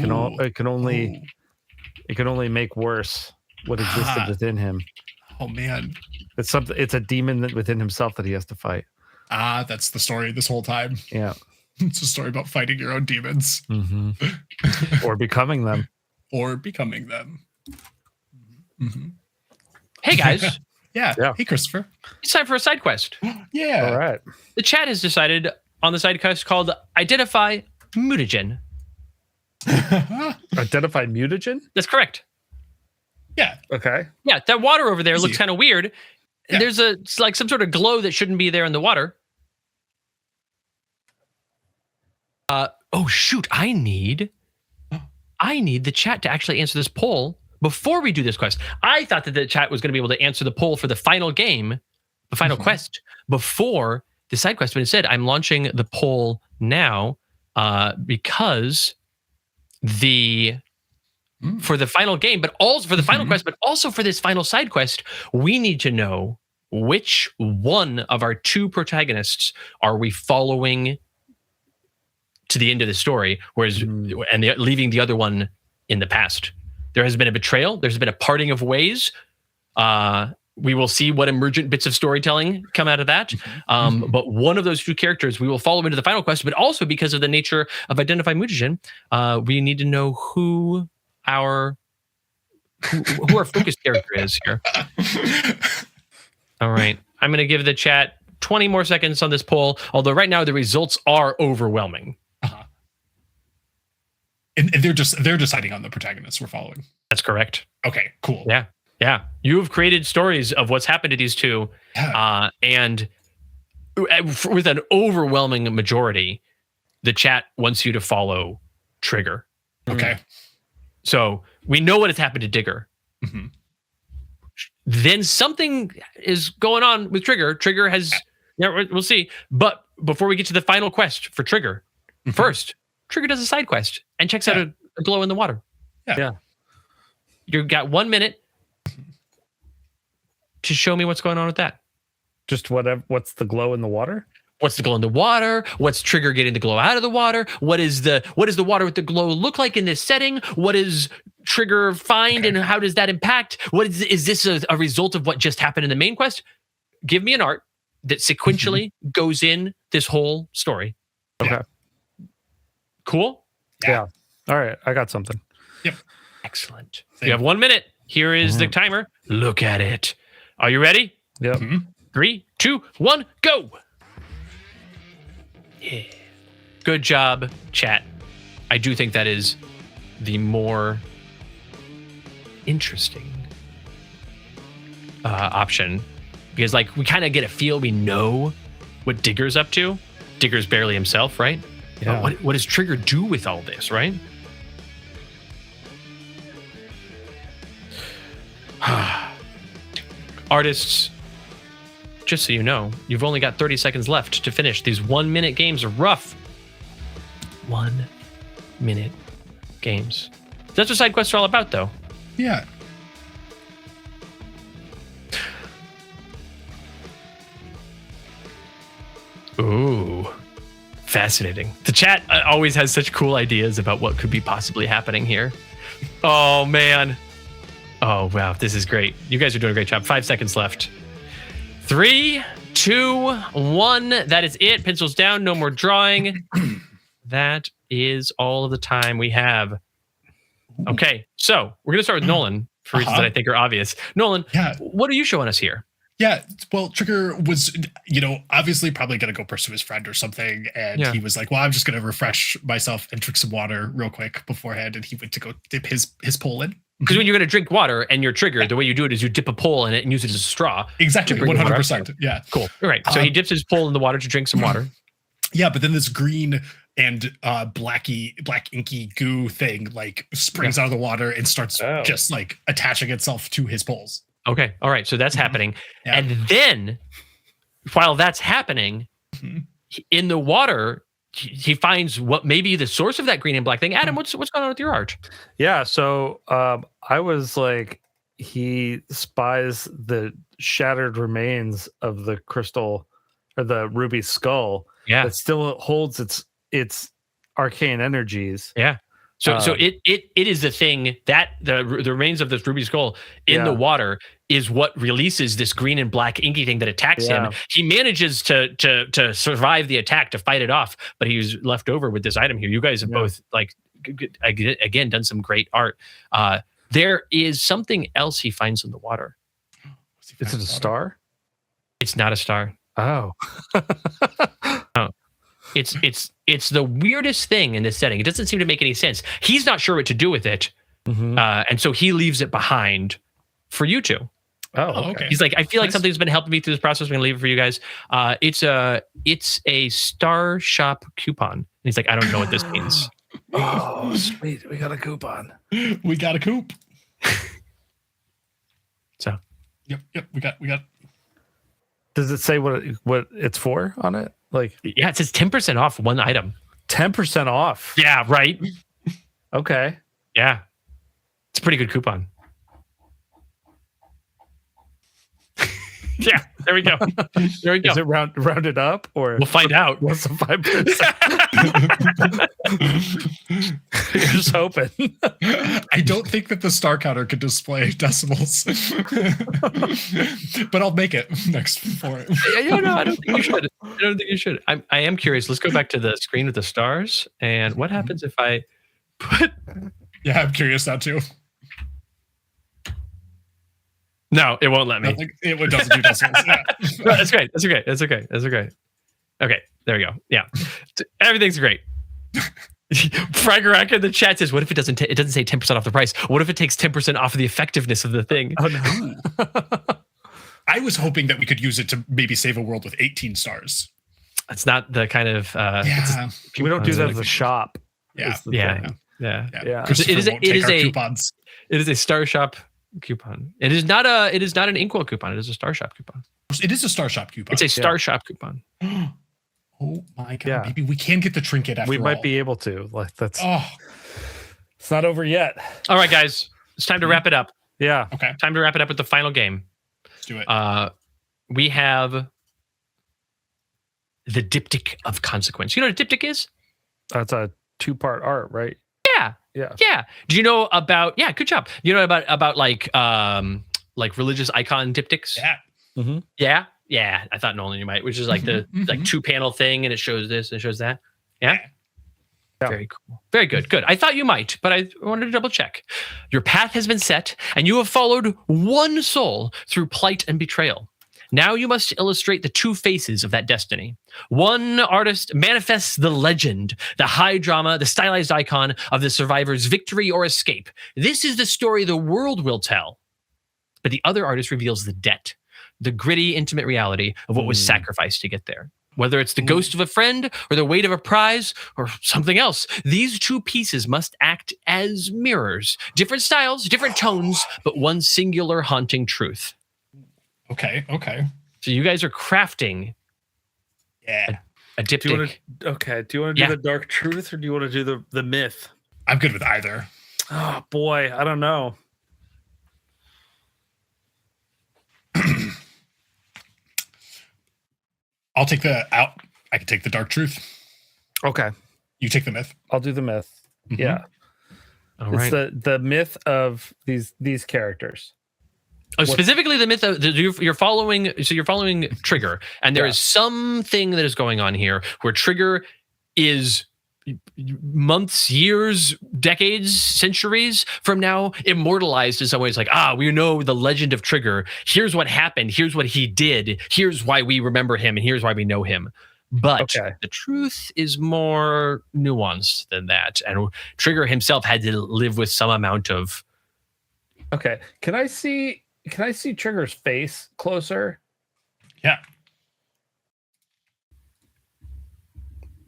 can only make worse what existed within him. Oh man. It's a demon within himself that he has to fight. That's the story this whole time. Yeah. It's a story about fighting your own demons. Mm-hmm. Or becoming them. Mm-hmm. Hey guys. Yeah. Hey Christopher. It's time for a side quest. Yeah. All right. The chat has decided on the side quest called Identify Mutagen. Identify mutagen? That's correct. Yeah. Okay. Yeah, that water over there looks kind of weird. Yeah. There's it's like some sort of glow that shouldn't be there in the water. Oh shoot, I need the chat to actually answer this poll before we do this quest. I thought that the chat was going to be able to answer the poll for the final game, the final quest, before the side quest, but instead I'm launching the poll now because for the final game, but also for the final quest, but also for this final side quest, we need to know which one of our 2 protagonists are we following to the end of the story, leaving the other one in the past. There has been a betrayal. There's been a parting of ways. We will see what emergent bits of storytelling come out of that. But one of those 2 characters we will follow into the final quest, but also because of the nature of Identify Mutagen, we need to know who our focus character is here. All right. I'm going to give the chat 20 more seconds on this poll, although right now the results are overwhelming. And they're deciding on the protagonists we're following. That's correct. Okay, cool. Yeah. You've created stories of what's happened to these 2. And with an overwhelming majority, the chat wants you to follow Trigger. Okay. So we know what has happened to Digger. Mm-hmm. Then something is going on with Trigger. Trigger has, we'll see. But before we get to the final quest for Trigger, first, Trigger does a side quest and checks out a glow in the water. Yeah. You've got 1 minute to show me what's going on with that. Just whatever. What's the glow in the water? What's the glow in the water? What's Trigger getting the glow out of the water? What is the water with the glow look like in this setting? What is trigger find, and how does that impact? What is this a result of what just happened in the main quest? Give me an art that sequentially goes in this whole story. Okay. Cool? Yeah. All right. I got something. Yep. Excellent. You have 1 minute. Here is the timer. Look at it. Are you ready? Yep. 3, 2, 1, go. Yeah. Good job, chat. I do think that is the more interesting option, because like we kind of get a feel, we know what Digger's up to. Digger's barely himself, right? Yeah. What does Trigger do with all this, right? Artists, just so you know, you've only got 30 seconds left to finish. These 1 minute games are rough. 1 minute games. That's what side quests are all about, though. Yeah. Ooh, fascinating. The chat always has such cool ideas about what could be possibly happening here. Oh, man. Oh, wow. This is great. You guys are doing a great job. 5 seconds left. 3, 2, 1. That is it. Pencils down. No more drawing. That is all of the time we have. Okay, so we're going to start with Nolan for reasons that I think are obvious. Nolan, what are you showing us here? Yeah, well, Trigger was, obviously probably going to go pursue his friend or something. And he was like, well, I'm just going to refresh myself and drink some water real quick beforehand. And he went to go dip his pole in. Because when you're going to drink water and you're triggered, the way you do it is you dip a pole in it and use it as a straw. Exactly, 100%. Yeah. Cool. All right. So he dips his pole in the water to drink some water. Yeah, but then this green and black inky goo thing like springs out of the water and starts just like attaching itself to his poles. Okay. All right. So that's happening. Yeah. And then while that's happening, in the water, he finds what may be the source of that green and black thing. Adam, what's going on with your art? Yeah. So I was like, he spies the shattered remains of the crystal or the ruby skull. Yeah. That still holds its arcane energies. Yeah. So it is the thing that the remains of this ruby skull in the water is what releases this green and black inky thing that attacks him. He manages to survive the attack, to fight it off, but he's left over with this item here. You guys have both again done some great art. There is something else he finds in the water. Is it a star? It's not a star. Oh. Oh. It's the weirdest thing in this setting. It doesn't seem to make any sense. He's not sure what to do with it. And so he leaves it behind for you two. Oh, okay. He's like, I feel like something's been helping me through this process. I'm gonna leave it for you guys. It's a Star Shop coupon. And he's like, I don't know what this means. Oh, sweet. We got a coupon. We got a coop. So Yep, we got. Does it say what it's for on it? Like, yeah, it says 10% off one item. 10% off. Yeah, right. Okay. Yeah. It's a pretty good coupon. Yeah, there we go. There we go. Is it rounded up or we'll find out? What's the 5%? You're just hoping. I don't think that the star counter could display decimals, but I'll make it next for it. No, I don't think you should. I don't think you should. I am curious. Let's go back to the screen with the stars. And what happens if I put? Yeah, I'm curious now too. No, it won't let me. It doesn't do decimals. Yeah. No, that's great. That's okay. That's okay. That's okay. Okay, there we go. Yeah, everything's great. Fragarak in the chat says, "What if it doesn't? It doesn't say 10% off the price. What if it takes 10% off of the effectiveness of the thing?" Oh no! I was hoping that we could use it to maybe save a world with 18 stars. That's not the kind of. We don't do that as a shop. Yeah. It is a Star Shop coupon. It is not an Inkwell coupon. It is a Star Shop coupon. It is a Star Shop coupon. It's a Star Shop coupon. Oh my god! Maybe we can get the trinket after we might all. be able to. Like that's. Oh, it's not over yet. All right, guys, it's time to wrap it up. Yeah. Okay. Time to wrap it up with the final game. Let's do it. We have the Diptych of Consequence. You know what a diptych is? That's a 2-part art, right? Yeah. Yeah. Yeah. Do you know about? Yeah. Good job. You know about like religious icon diptychs? Yeah. Mm-hmm. Yeah. Yeah. I thought Nolan you might, which is like the like 2-panel thing, and it shows this and it shows that. Yeah. Very cool. Very good. Good. I thought you might, but I wanted to double check. Your path has been set, and you have followed one soul through plight and betrayal. Now you must illustrate the two faces of that destiny. One artist manifests the legend, the high drama, the stylized icon of the survivor's victory or escape. This is the story the world will tell. But the other artist reveals the debt, the gritty, intimate reality of what was sacrificed to get there. Whether it's the ghost of a friend or the weight of a prize or something else, these two pieces must act as mirrors. Different styles, different tones, but one singular haunting truth. Okay. So you guys are crafting a diptych. Do you want to do the dark truth, or do you want to do the myth? I'm good with either. Oh boy, I don't know. I can take the dark truth. Okay. You take the myth. I'll do the myth. Mm-hmm. Yeah. All it's right. the myth of these characters. Specifically the myth of you're following Trigger, and there is something that is going on here where Trigger is months, years, decades, centuries from now immortalized in some ways. Like, we know the legend of Trigger. Here's what happened. Here's what he did. Here's why we remember him, and here's why we know him. But the truth is more nuanced than that, and Trigger himself had to live with some amount of. Okay, can I see Trigger's face closer? Yeah.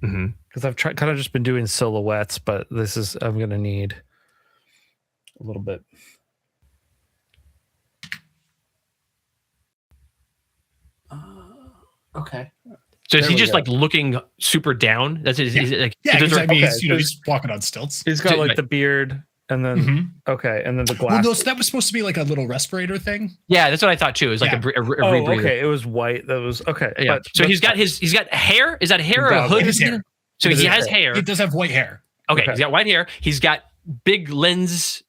Because I've kind of just been doing silhouettes, but I'm gonna need a little bit. Okay. So is he just like looking super down? That's it. Yeah. Like, he's walking on stilts. He's got like the beard. And then and then the glass. Well, no, so that was supposed to be like a little respirator thing. Yeah, that's what I thought too. It was like a rebreather. Okay, it was white. That was okay. Yeah. So he's got hair. Is that hair or a hood? His hair. So he has hair. He does have white hair. Okay, he's got white hair. He's got big lenses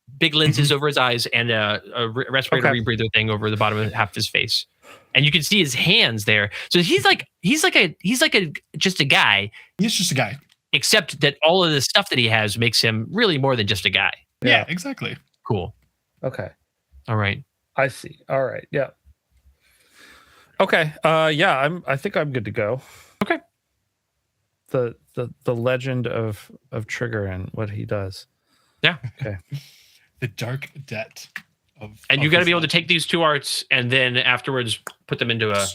over his eyes, and a respirator rebreather thing over the bottom of half of his face. And you can see his hands there. So he's like just a guy. He's just a guy. Except that all of the stuff that he has makes him really more than just a guy. Yeah, exactly. Cool. Okay. All right. I see. All right. Yeah. Okay. I think I'm good to go. Okay. The legend of Trigger and what he does. Yeah. Okay. The dark debt of. And you got to be able to take these two arts and then afterwards put them into a.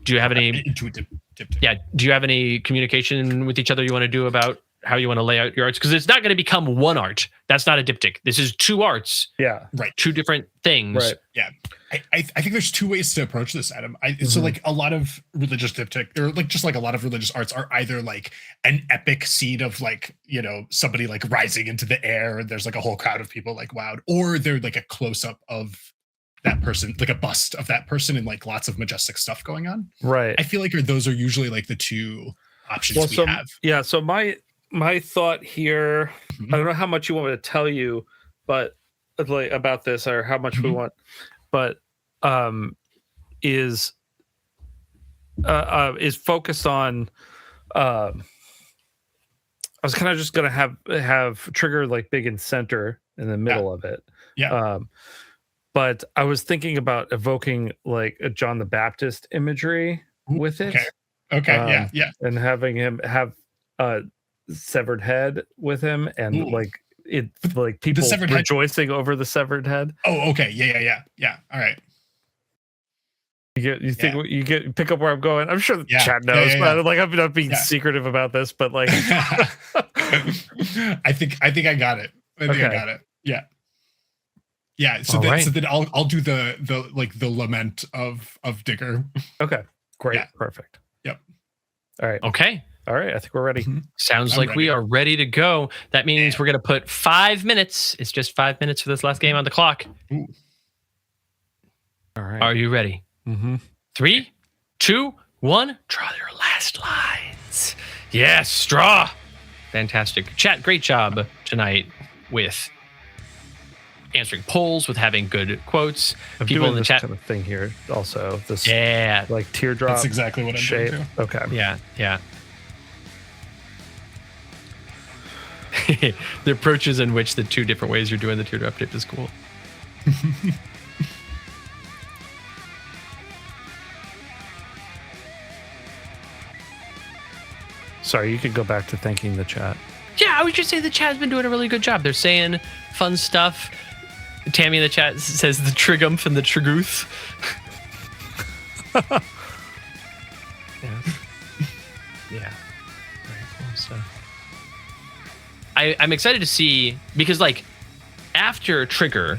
Do you have any? Into a diptych. Yeah. Do you have any communication with each other you want to do about how you want to lay out your arts? Because it's not going to become one art. That's not a diptych. This is two arts. Yeah. Right. Two different things. Right. Yeah. I think there's two ways to approach this, Adam. So like a lot of religious diptych, or like just like a lot of religious arts are either like an epic scene of like, somebody like rising into the air and there's like a whole crowd of people like wowed, or they're like a close up of that person, like a bust of that person and like lots of majestic stuff going on. Right. I feel like those are usually like the two options we have. Yeah. So my thought here, I don't know how much you want me to tell you, but like about this or how much we want, but is focused on I was kind of just gonna have Trigger like big and center in the middle of it. Yeah. But I was thinking about evoking like a John the Baptist imagery with it. Okay. Yeah. And having him have severed head with him and like people rejoicing over the severed head. Oh, okay. Yeah. All right. You pick up where I'm going. I'm sure the chat knows, but like I'm not being secretive about this, but like I think I got it. I got it. Yeah. Yeah. So then I'll do the like the lament of Digger. Okay. Great. Yeah. Perfect. Yep. All right. Okay. All right. I think we're ready. Sounds like we are ready to go. That means we're going to put 5 minutes. It's just 5 minutes for this last game on the clock. Ooh. All right. Are you ready? 3, 2, 1. Draw your last lines. Yes, draw. Fantastic. Chat, great job tonight with answering polls, with having good quotes. People in the chat kind of thing here also. This like teardrop. That's exactly what I'm shape. doing too. Okay. Yeah. The approaches in which the two different ways you're doing the teardrop shape is cool. Sorry, you could go back to thanking the chat. Yeah, I was just saying the chat has been doing a really good job. They're saying fun stuff. Tammy in the chat says the trigumph and the triguth. Yeah. Very cool stuff. I'm excited to see, because like after Trigger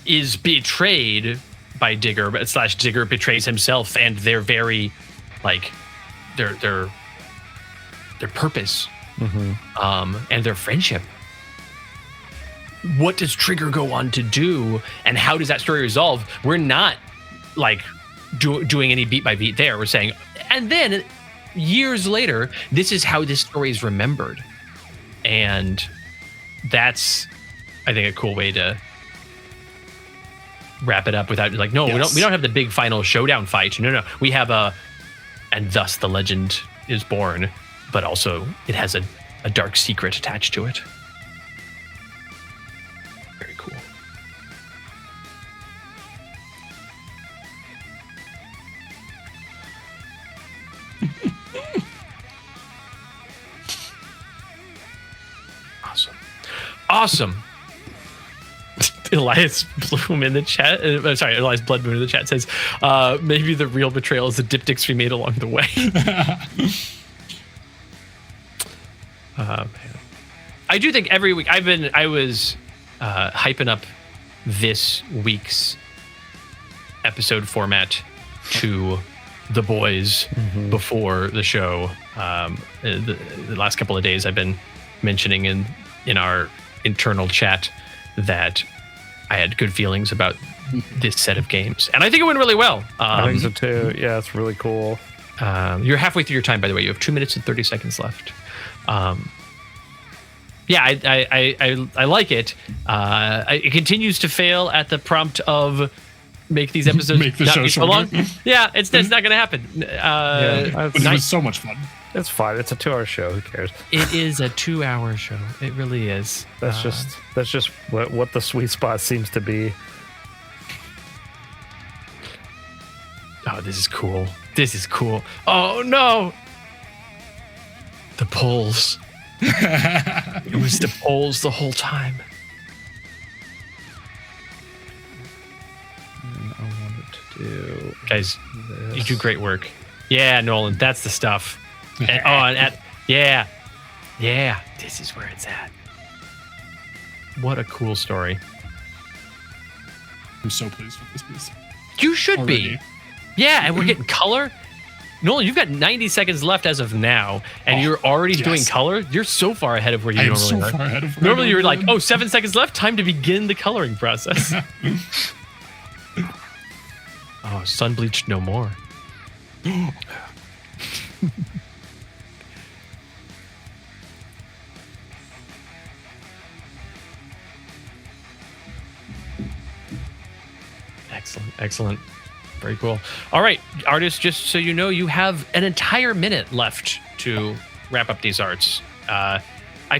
is betrayed by Digger, but / Digger betrays himself, and they're very like their purpose and their friendship. What does Trigger go on to do, and how does that story resolve? We're not like doing any beat by beat there. We're saying, and then years later, this is how this story is remembered, and that's, I think, a cool way to wrap it up without like, no, we don't have the big final showdown fight. No, we have and thus the legend is born, but also it has a dark secret attached to it. Very cool. Awesome. Elias Bloom in the chat. Elias Blood Moon in the chat says, maybe the real betrayal is the diptychs we made along the way. I do think every week I was hyping up this week's episode format to the boys before the show. The last couple of days I've been mentioning in our internal chat that I had good feelings about this set of games, and I think it went really well. I think so too. Yeah, it's really cool. You're halfway through your time, by the way. You have 2 minutes and 30 seconds left. Yeah, I like it. It continues to fail at the prompt of make these episodes make the not show be so long. Yeah, it's not going to happen. But it was so much fun. It's fine. It's a 2-hour show. Who cares? It is a 2-hour show. It really is. That's just what the sweet spot seems to be. Oh, this is cool. This is cool. Oh no, the polls. It was the polls the whole time. And I wanted to do guys. This. You do great work. Yeah, Nolan, that's the stuff. Yeah. This is where it's at. What a cool story. I'm so pleased with this piece. You should already be. Yeah, and we're getting color. Nolan, you've got 90 seconds left as of now, and you're already doing color. You're so far ahead of where you normally are. Far ahead of normally you're like, 7 seconds left, time to begin the coloring process. Oh, Sun-Bleached no more. Excellent. Very cool. All right, artists, just so you know, you have an entire minute left to wrap up these arts. I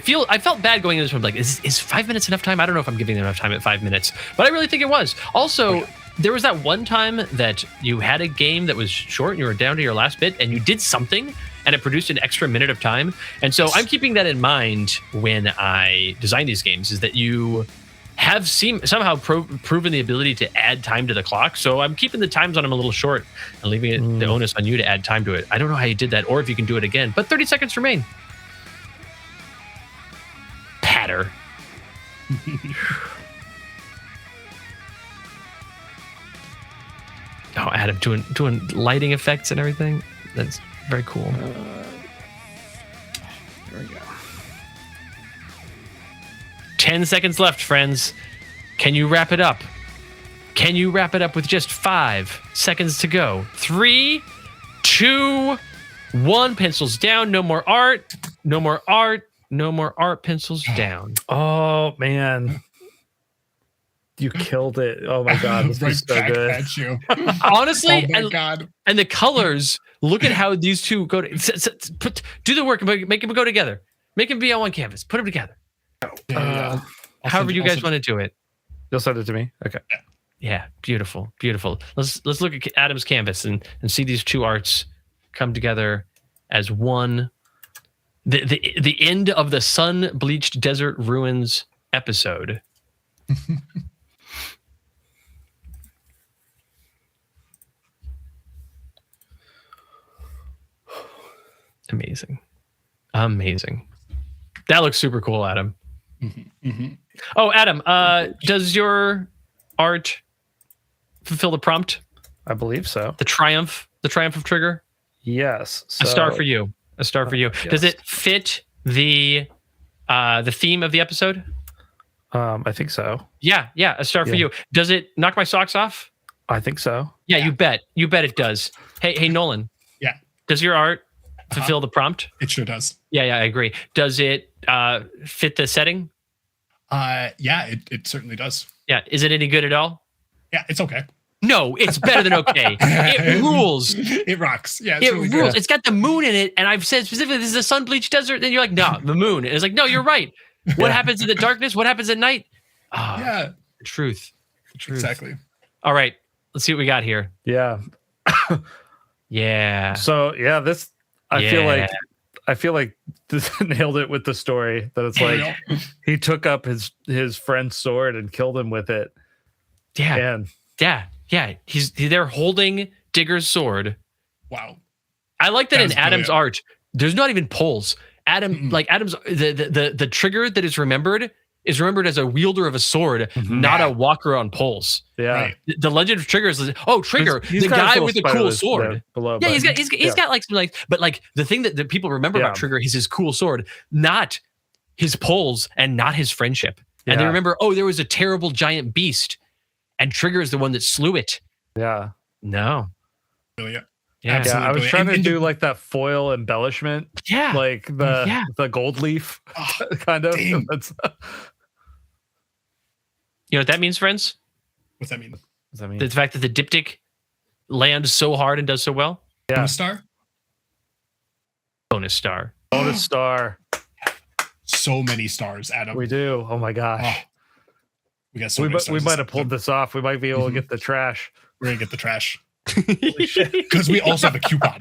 felt bad going into this one, like, is 5 minutes enough time? I don't know if I'm giving them enough time at 5 minutes, but I really think it was. Also, there was that one time that you had a game that was short and you were down to your last bit and you did something and it produced an extra minute of time. And so I'm keeping that in mind when I design these games, is that you have somehow proven the ability to add time to the clock. So I'm keeping the times on them a little short and leaving it the onus on you to add time to it. I don't know how you did that or if you can do it again, but 30 seconds remain. Patter. Oh, Adam doing lighting effects and everything. That's very cool. There we go. 10 seconds left, friends. Can you wrap it up? Can you wrap it up with just 5 seconds to go? 3, 2, 1 pencils down. No more art. No more art. No more art. Pencils down. Oh man, you killed it! Oh my god, this is so good. At you. Honestly, oh my god. And the colors. Look at how these two go. Do the work. Make them go together. Make them be on one canvas. Put them together. However you guys want to do it. You'll send it to me. Okay. Yeah, beautiful, beautiful. Let's look at Adam's canvas and see these two arts come together as one. The end of the Sun-Bleached Desert Ruins episode. Amazing. That looks super cool, Adam. Oh, Adam, does your art fulfill the prompt? I believe so. The triumph of Trigger? Yes. A star for you. Yes. Does it fit the theme of the episode? I think so. Yeah, a star for you. Does it knock my socks off? I think so. Yeah, you bet it does. Hey, Nolan. Yeah. Does your art fulfill the prompt? It sure does. Yeah, I agree. Does it fit the setting? Yeah, it certainly does. Yeah. Is it any good at all? Yeah, it's okay. No, it's better than okay. It rules. It rocks. Yeah, it really rules. good. It's got the moon in it, and I've said specifically this is a sun-bleached desert. And you're like, no, the moon. And it's like, no, you're right. What happens in the darkness? What happens at night? Yeah, the truth. Exactly. All right, let's see what we got here. Yeah. Yeah. So yeah, this I feel like this nailed it with the story that it's like he took up his friend's sword and killed him with it. Yeah. And yeah. He's there holding Digger's sword. Wow. I like that in Adam's art. There's not even poles. Adam's the trigger that is remembered as a wielder of a sword, not a walker on poles. Yeah. Right. The legend of Trigger is Trigger, he's the guy with the cool sword. Below, yeah, he's got like some but like the thing that people remember about Trigger is his cool sword, not his poles and not his friendship. And they remember, there was a terrible giant beast, and Trigger is the one that slew it. Yeah. No. Really, Yeah. I was trying to do like that foil embellishment. Yeah. Like the gold leaf kind of. That's, you know what that means, friends? What's that mean? The fact that the diptych lands so hard and does so well? Yeah. Bonus star? Bonus star. Bonus star. So many stars, Adam. We do. Oh my gosh. We got so many stars. We might have pulled this off. We might be able to get the trash. We're going to get the trash. Because we also have a coupon.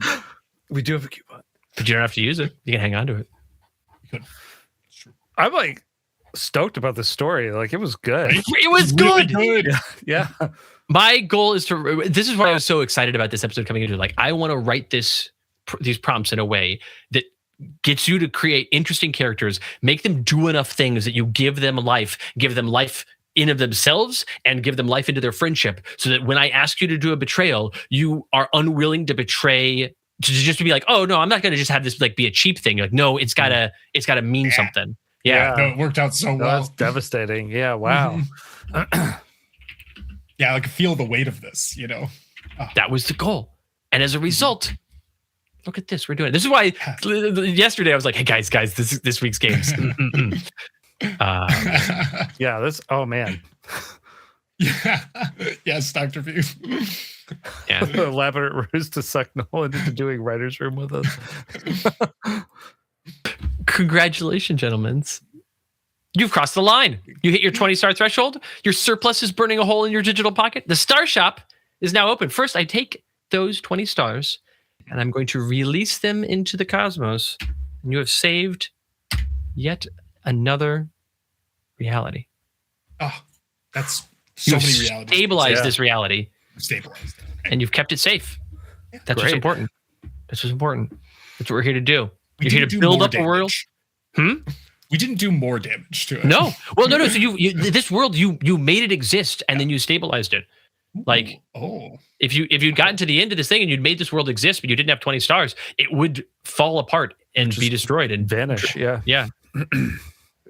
We do have a coupon. But you don't have to use it. You can hang on to it. You could. It's true. I'm like stoked about this story. Like it was good. It was good. Really good. Yeah. My goal is this is why I was so excited about this episode coming into. Like, I want to write these prompts in a way that gets you to create interesting characters, make them do enough things that you give them life in of themselves and give them life into their friendship, so that when I ask you to do a betrayal, you are unwilling to betray, to be like, oh no, I'm not going to just have this like be a cheap thing. You're like, no, it's gotta mean something. Yeah. No, it worked out so well. That's devastating. Yeah. Wow. Yeah, like feel the weight of this, That was the goal. And as a result, look at this. We're doing it. This is why yesterday I was like, hey guys, this week's games. Yeah, oh man. Yeah. Yes, Dr. View. Yeah. Elaborate ruse to suck Nolan into doing writer's room with us. Congratulations, gentlemen. You've crossed the line. You hit your 20-star threshold. Your surplus is burning a hole in your digital pocket. The star shop is now open. First, I take those 20 stars and I'm going to release them into the cosmos. And you have saved yet another reality. Oh, that's so many realities. Stabilized this reality. Stabilized. And you've kept it safe. Yeah. That's what's important. That's what we're here to do. You're here to do build more up a world. We didn't do more damage to it. No. Well, no. So you this world, you made it exist and then you stabilized it. Like, if you'd gotten to the end of this thing and you'd made this world exist, but you didn't have 20 stars, it would fall apart and be destroyed and vanish. Yeah. Yeah.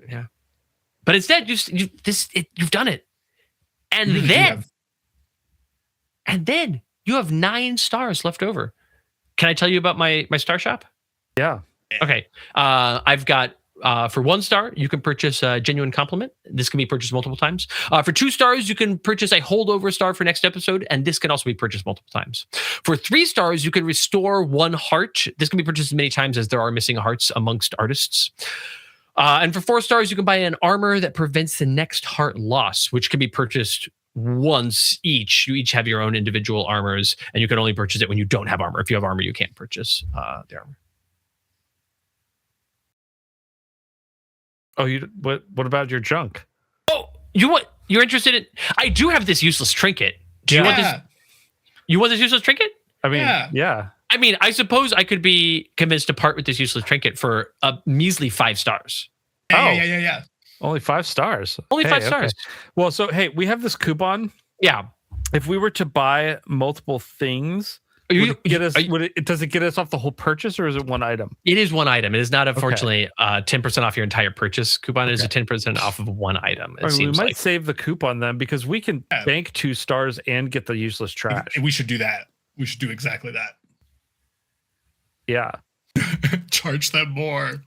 Yeah. But instead, you've done it. And then you have 9 stars left over. Can I tell you about my star shop? Yeah. Okay. I've got for 1 star, you can purchase a genuine compliment. This can be purchased multiple times. For 2 stars, you can purchase a holdover star for next episode, and this can also be purchased multiple times. For 3 stars, you can restore 1 heart. This can be purchased as many times as there are missing hearts amongst artists. And for 4 stars, you can buy an armor that prevents the next heart loss, which can be purchased once each. You each have your own individual armors, and you can only purchase it when you don't have armor. If you have armor, you can't purchase the armor. Oh, what about your junk? Oh, you're interested in? I do have this useless trinket. Do you want this? You want this useless trinket? I mean, yeah. I mean, I suppose I could be convinced to part with this useless trinket for a measly 5 stars. Yeah. Only 5 stars. Only 5 stars. Okay. Well, so hey, we have this coupon. Yeah. If we were to buy multiple things, does it get us off the whole purchase, or is it 1 item? It is 1 item. It is not, unfortunately, 10% off your entire purchase coupon. It is a 10% off of 1 item. We might save the coupon then, because we can bank 2 stars and get the useless trash. And we should do that. We should do exactly that. Yeah. Charge them more.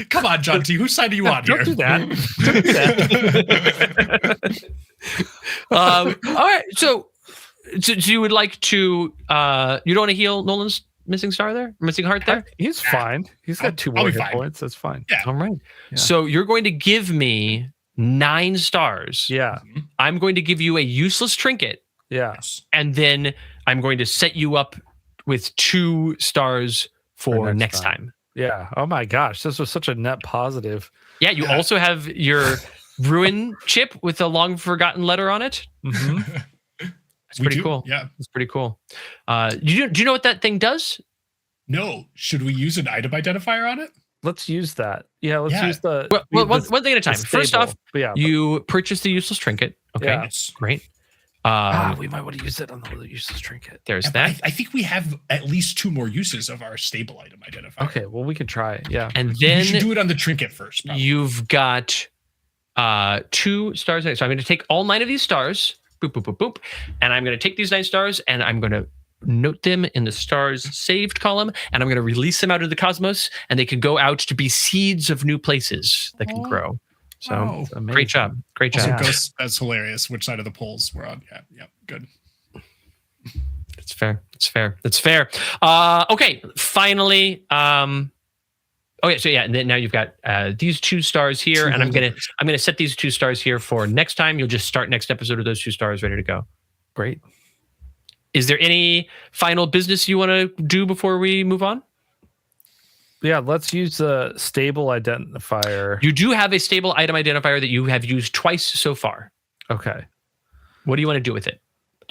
Come on, John T. Whose side are you on here? Don't do that. Don't do that. All right. So you would like to you don't want to heal Nolan's missing heart there? He's fine. He's got 2 more hit points. That's fine. Yeah. All right. Yeah. So you're going to give me 9 stars. Yeah. I'm going to give you a useless trinket. Yeah. And then I'm going to set you up with 2 stars for next time. Yeah. Oh my gosh. This was such a net positive. Yeah. You also have your ruin chip with a long forgotten letter on it. Mm-hmm. It's pretty cool. Yeah. It's pretty cool. Do you know what that thing does? No. Should we use an item identifier on it? Let's use that. Yeah, let's use the... Well, one thing at a time. First off, you purchase the useless trinket. Okay, great. We might want to use it on the useless trinket. There's that. I think we have at least 2 more uses of our stable item identifier. Okay, well, we can try it. Yeah. And then... we should do it on the trinket first. Probably. You've got 2 stars. So I'm going to take all 9 of these stars. Boop, boop, boop, boop. And I'm going to take these 9 stars and I'm going to note them in the stars saved column, and I'm going to release them out of the cosmos, and they can go out to be seeds of new places that can grow. So great job. Great job. Also, Ghost, that's hilarious. Which side of the polls we're on? Yeah, good. It's fair. Okay, finally. And then now you've got these 2 stars here, and I'm gonna set these 2 stars here for next time. You'll just start next episode with those 2 stars ready to go. Great. Is there any final business you want to do before we move on? Yeah, let's use the stable identifier. You do have a stable item identifier that you have used twice so far. Okay. What do you want to do with it?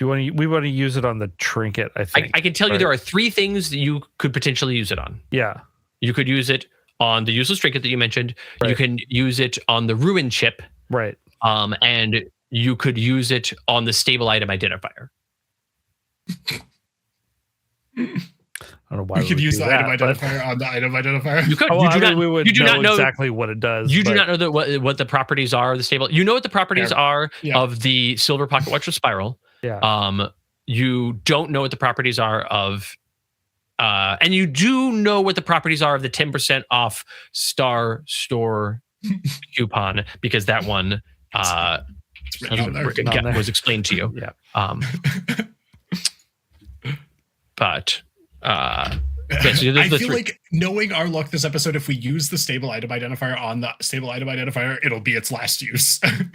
We want to use it on the trinket, I think. I can tell you there are 3 things that you could potentially use it on. Yeah. You could use it on the useless trinket that you mentioned. Right. You can use it on the ruin chip. Right. And you could use it on the stable item identifier. I don't know why we could use the item identifier on the item identifier. You could. We do not know exactly what it does. You do not know what the properties are of the stable. You know what the properties are of the silver pocket watch with spiral. Yeah. You don't know what the properties are of, and you do know what the properties are of the 10% off Star Store coupon, because that one was explained to you. Yeah. But so I feel like, knowing our luck this episode, if we use the stable item identifier on the stable item identifier, it'll be its last use. And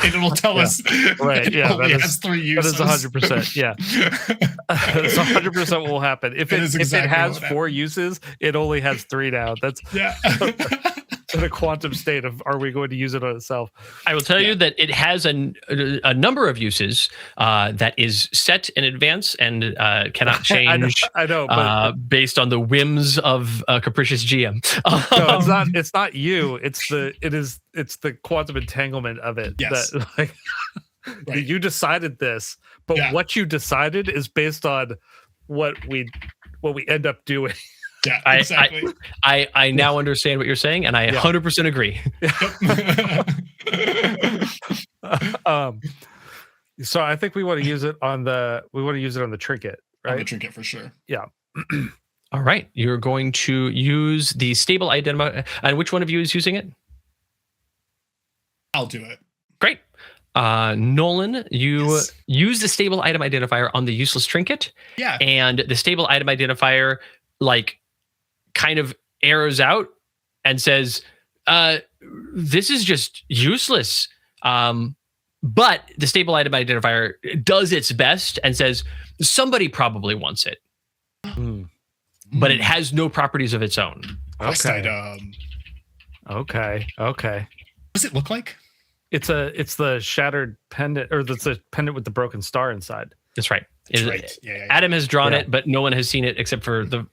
it'll tell us right. Yeah, that has 3 uses. That is 100%. Yeah. That's 100% what will happen. If it has 4 uses, it only has 3 now. That's in a quantum state of, are we going to use it on itself? I will tell you that it has a number of uses that is set in advance and cannot change. I know, but based on the whims of a capricious GM. No, it's not you. It's the quantum entanglement of it. Yes. That, you decided this, but what you decided is based on what we end up doing. Yeah, exactly. I now understand what you're saying, and I 100% agree. So I think we want to use it on the trinket, right? On the trinket for sure. Yeah. All right. You're going to use the stable identifier. And which one of you is using it? I'll do it. Great. Nolan, you use the stable item identifier on the useless trinket. Yeah. And the stable item identifier, like, kind of arrows out and says, this is just useless. But the stable item identifier does its best and says, somebody probably wants it. But it has no properties of its own. Quest item. Okay. What does it look like? It's the shattered pendant, or it's a pendant with the broken star inside. That's right. That's right. Yeah. Adam has drawn it, but no one has seen it except for the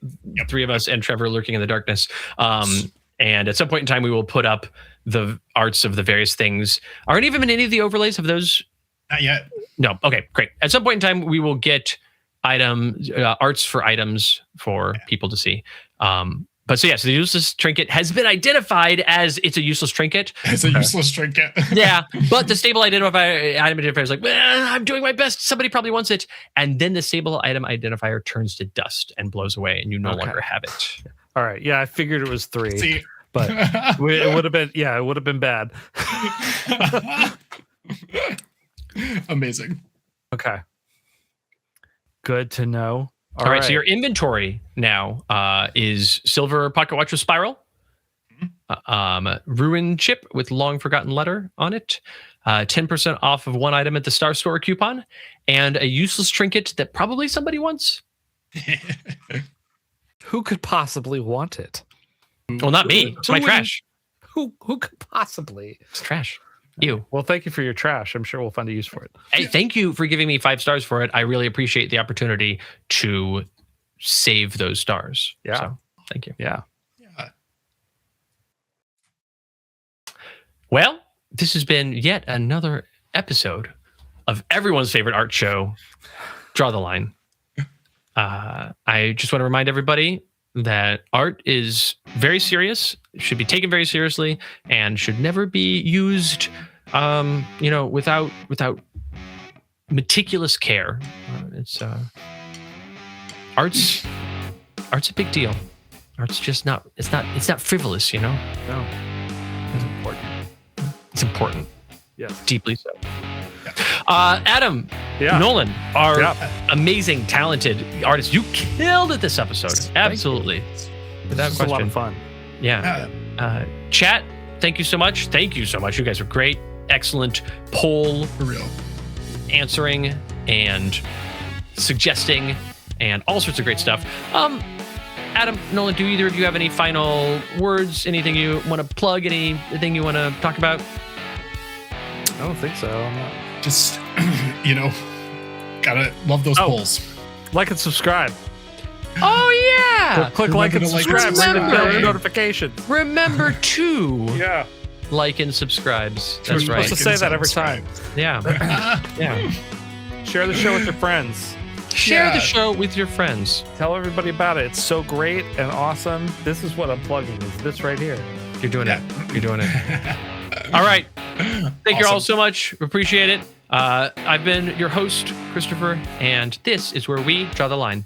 three of us and Trevor lurking in the darkness. And at some point in time, we will put up the arts of the various things. Are any of them in any of the overlays of those? Not yet. No. Okay, great. At some point in time, we will get arts for items for people to see. But so the useless trinket has been identified as it's a useless trinket. It's a useless trinket. Yeah, but the stable item identifier is like, I'm doing my best. Somebody probably wants it. And then the stable item identifier turns to dust and blows away, and you no longer have it. All right. Yeah, I figured it was 3. See. But it would have been, it would have been bad. Amazing. Okay. Good to know. All right. So your inventory now is silver pocket watch with spiral, ruin chip with long forgotten letter on it, 10% off of one item at the Star Store coupon, and a useless trinket that probably somebody wants. Who could possibly want it? Well, not me. It's my trash. Who could possibly? It's trash. You. Well, thank you for your trash. I'm sure we'll find a use for it. Hey, thank you for giving me 5 stars for it. I really appreciate the opportunity to save those stars. Yeah. So, thank you. Yeah. Well, this has been yet another episode of everyone's favorite art show, Draw the Line. I just want to remind everybody that art is very serious, should be taken very seriously, and should never be used, without meticulous care. Art's a big deal. Art's just not. It's not frivolous, No, it's important. It's important. Yes, deeply so. Adam, Nolan, our amazing, talented artists. You killed it this episode. Absolutely. Without question. A lot of fun. Yeah. Chat, thank you so much. Thank you so much. You guys are great. Excellent poll. For real. Answering and suggesting and all sorts of great stuff. Adam, Nolan, do either of you have any final words? Anything you want to plug? Anything you want to talk about? I don't think so. I'm not. Just, gotta love those polls. Like and subscribe. Oh, yeah. Click like and subscribe. Remember notifications. Remember to like and subscribes. That's We're right. supposed to say that every time. Yeah. Yeah. Share the show with your friends. Share the show with your friends. Tell everybody about it. It's so great and awesome. This is what I'm plugging. Is this right here. You're doing it. You're doing it. All right. Thank you all so much. Appreciate it. I've been your host, Christopher, and this is where we draw the line.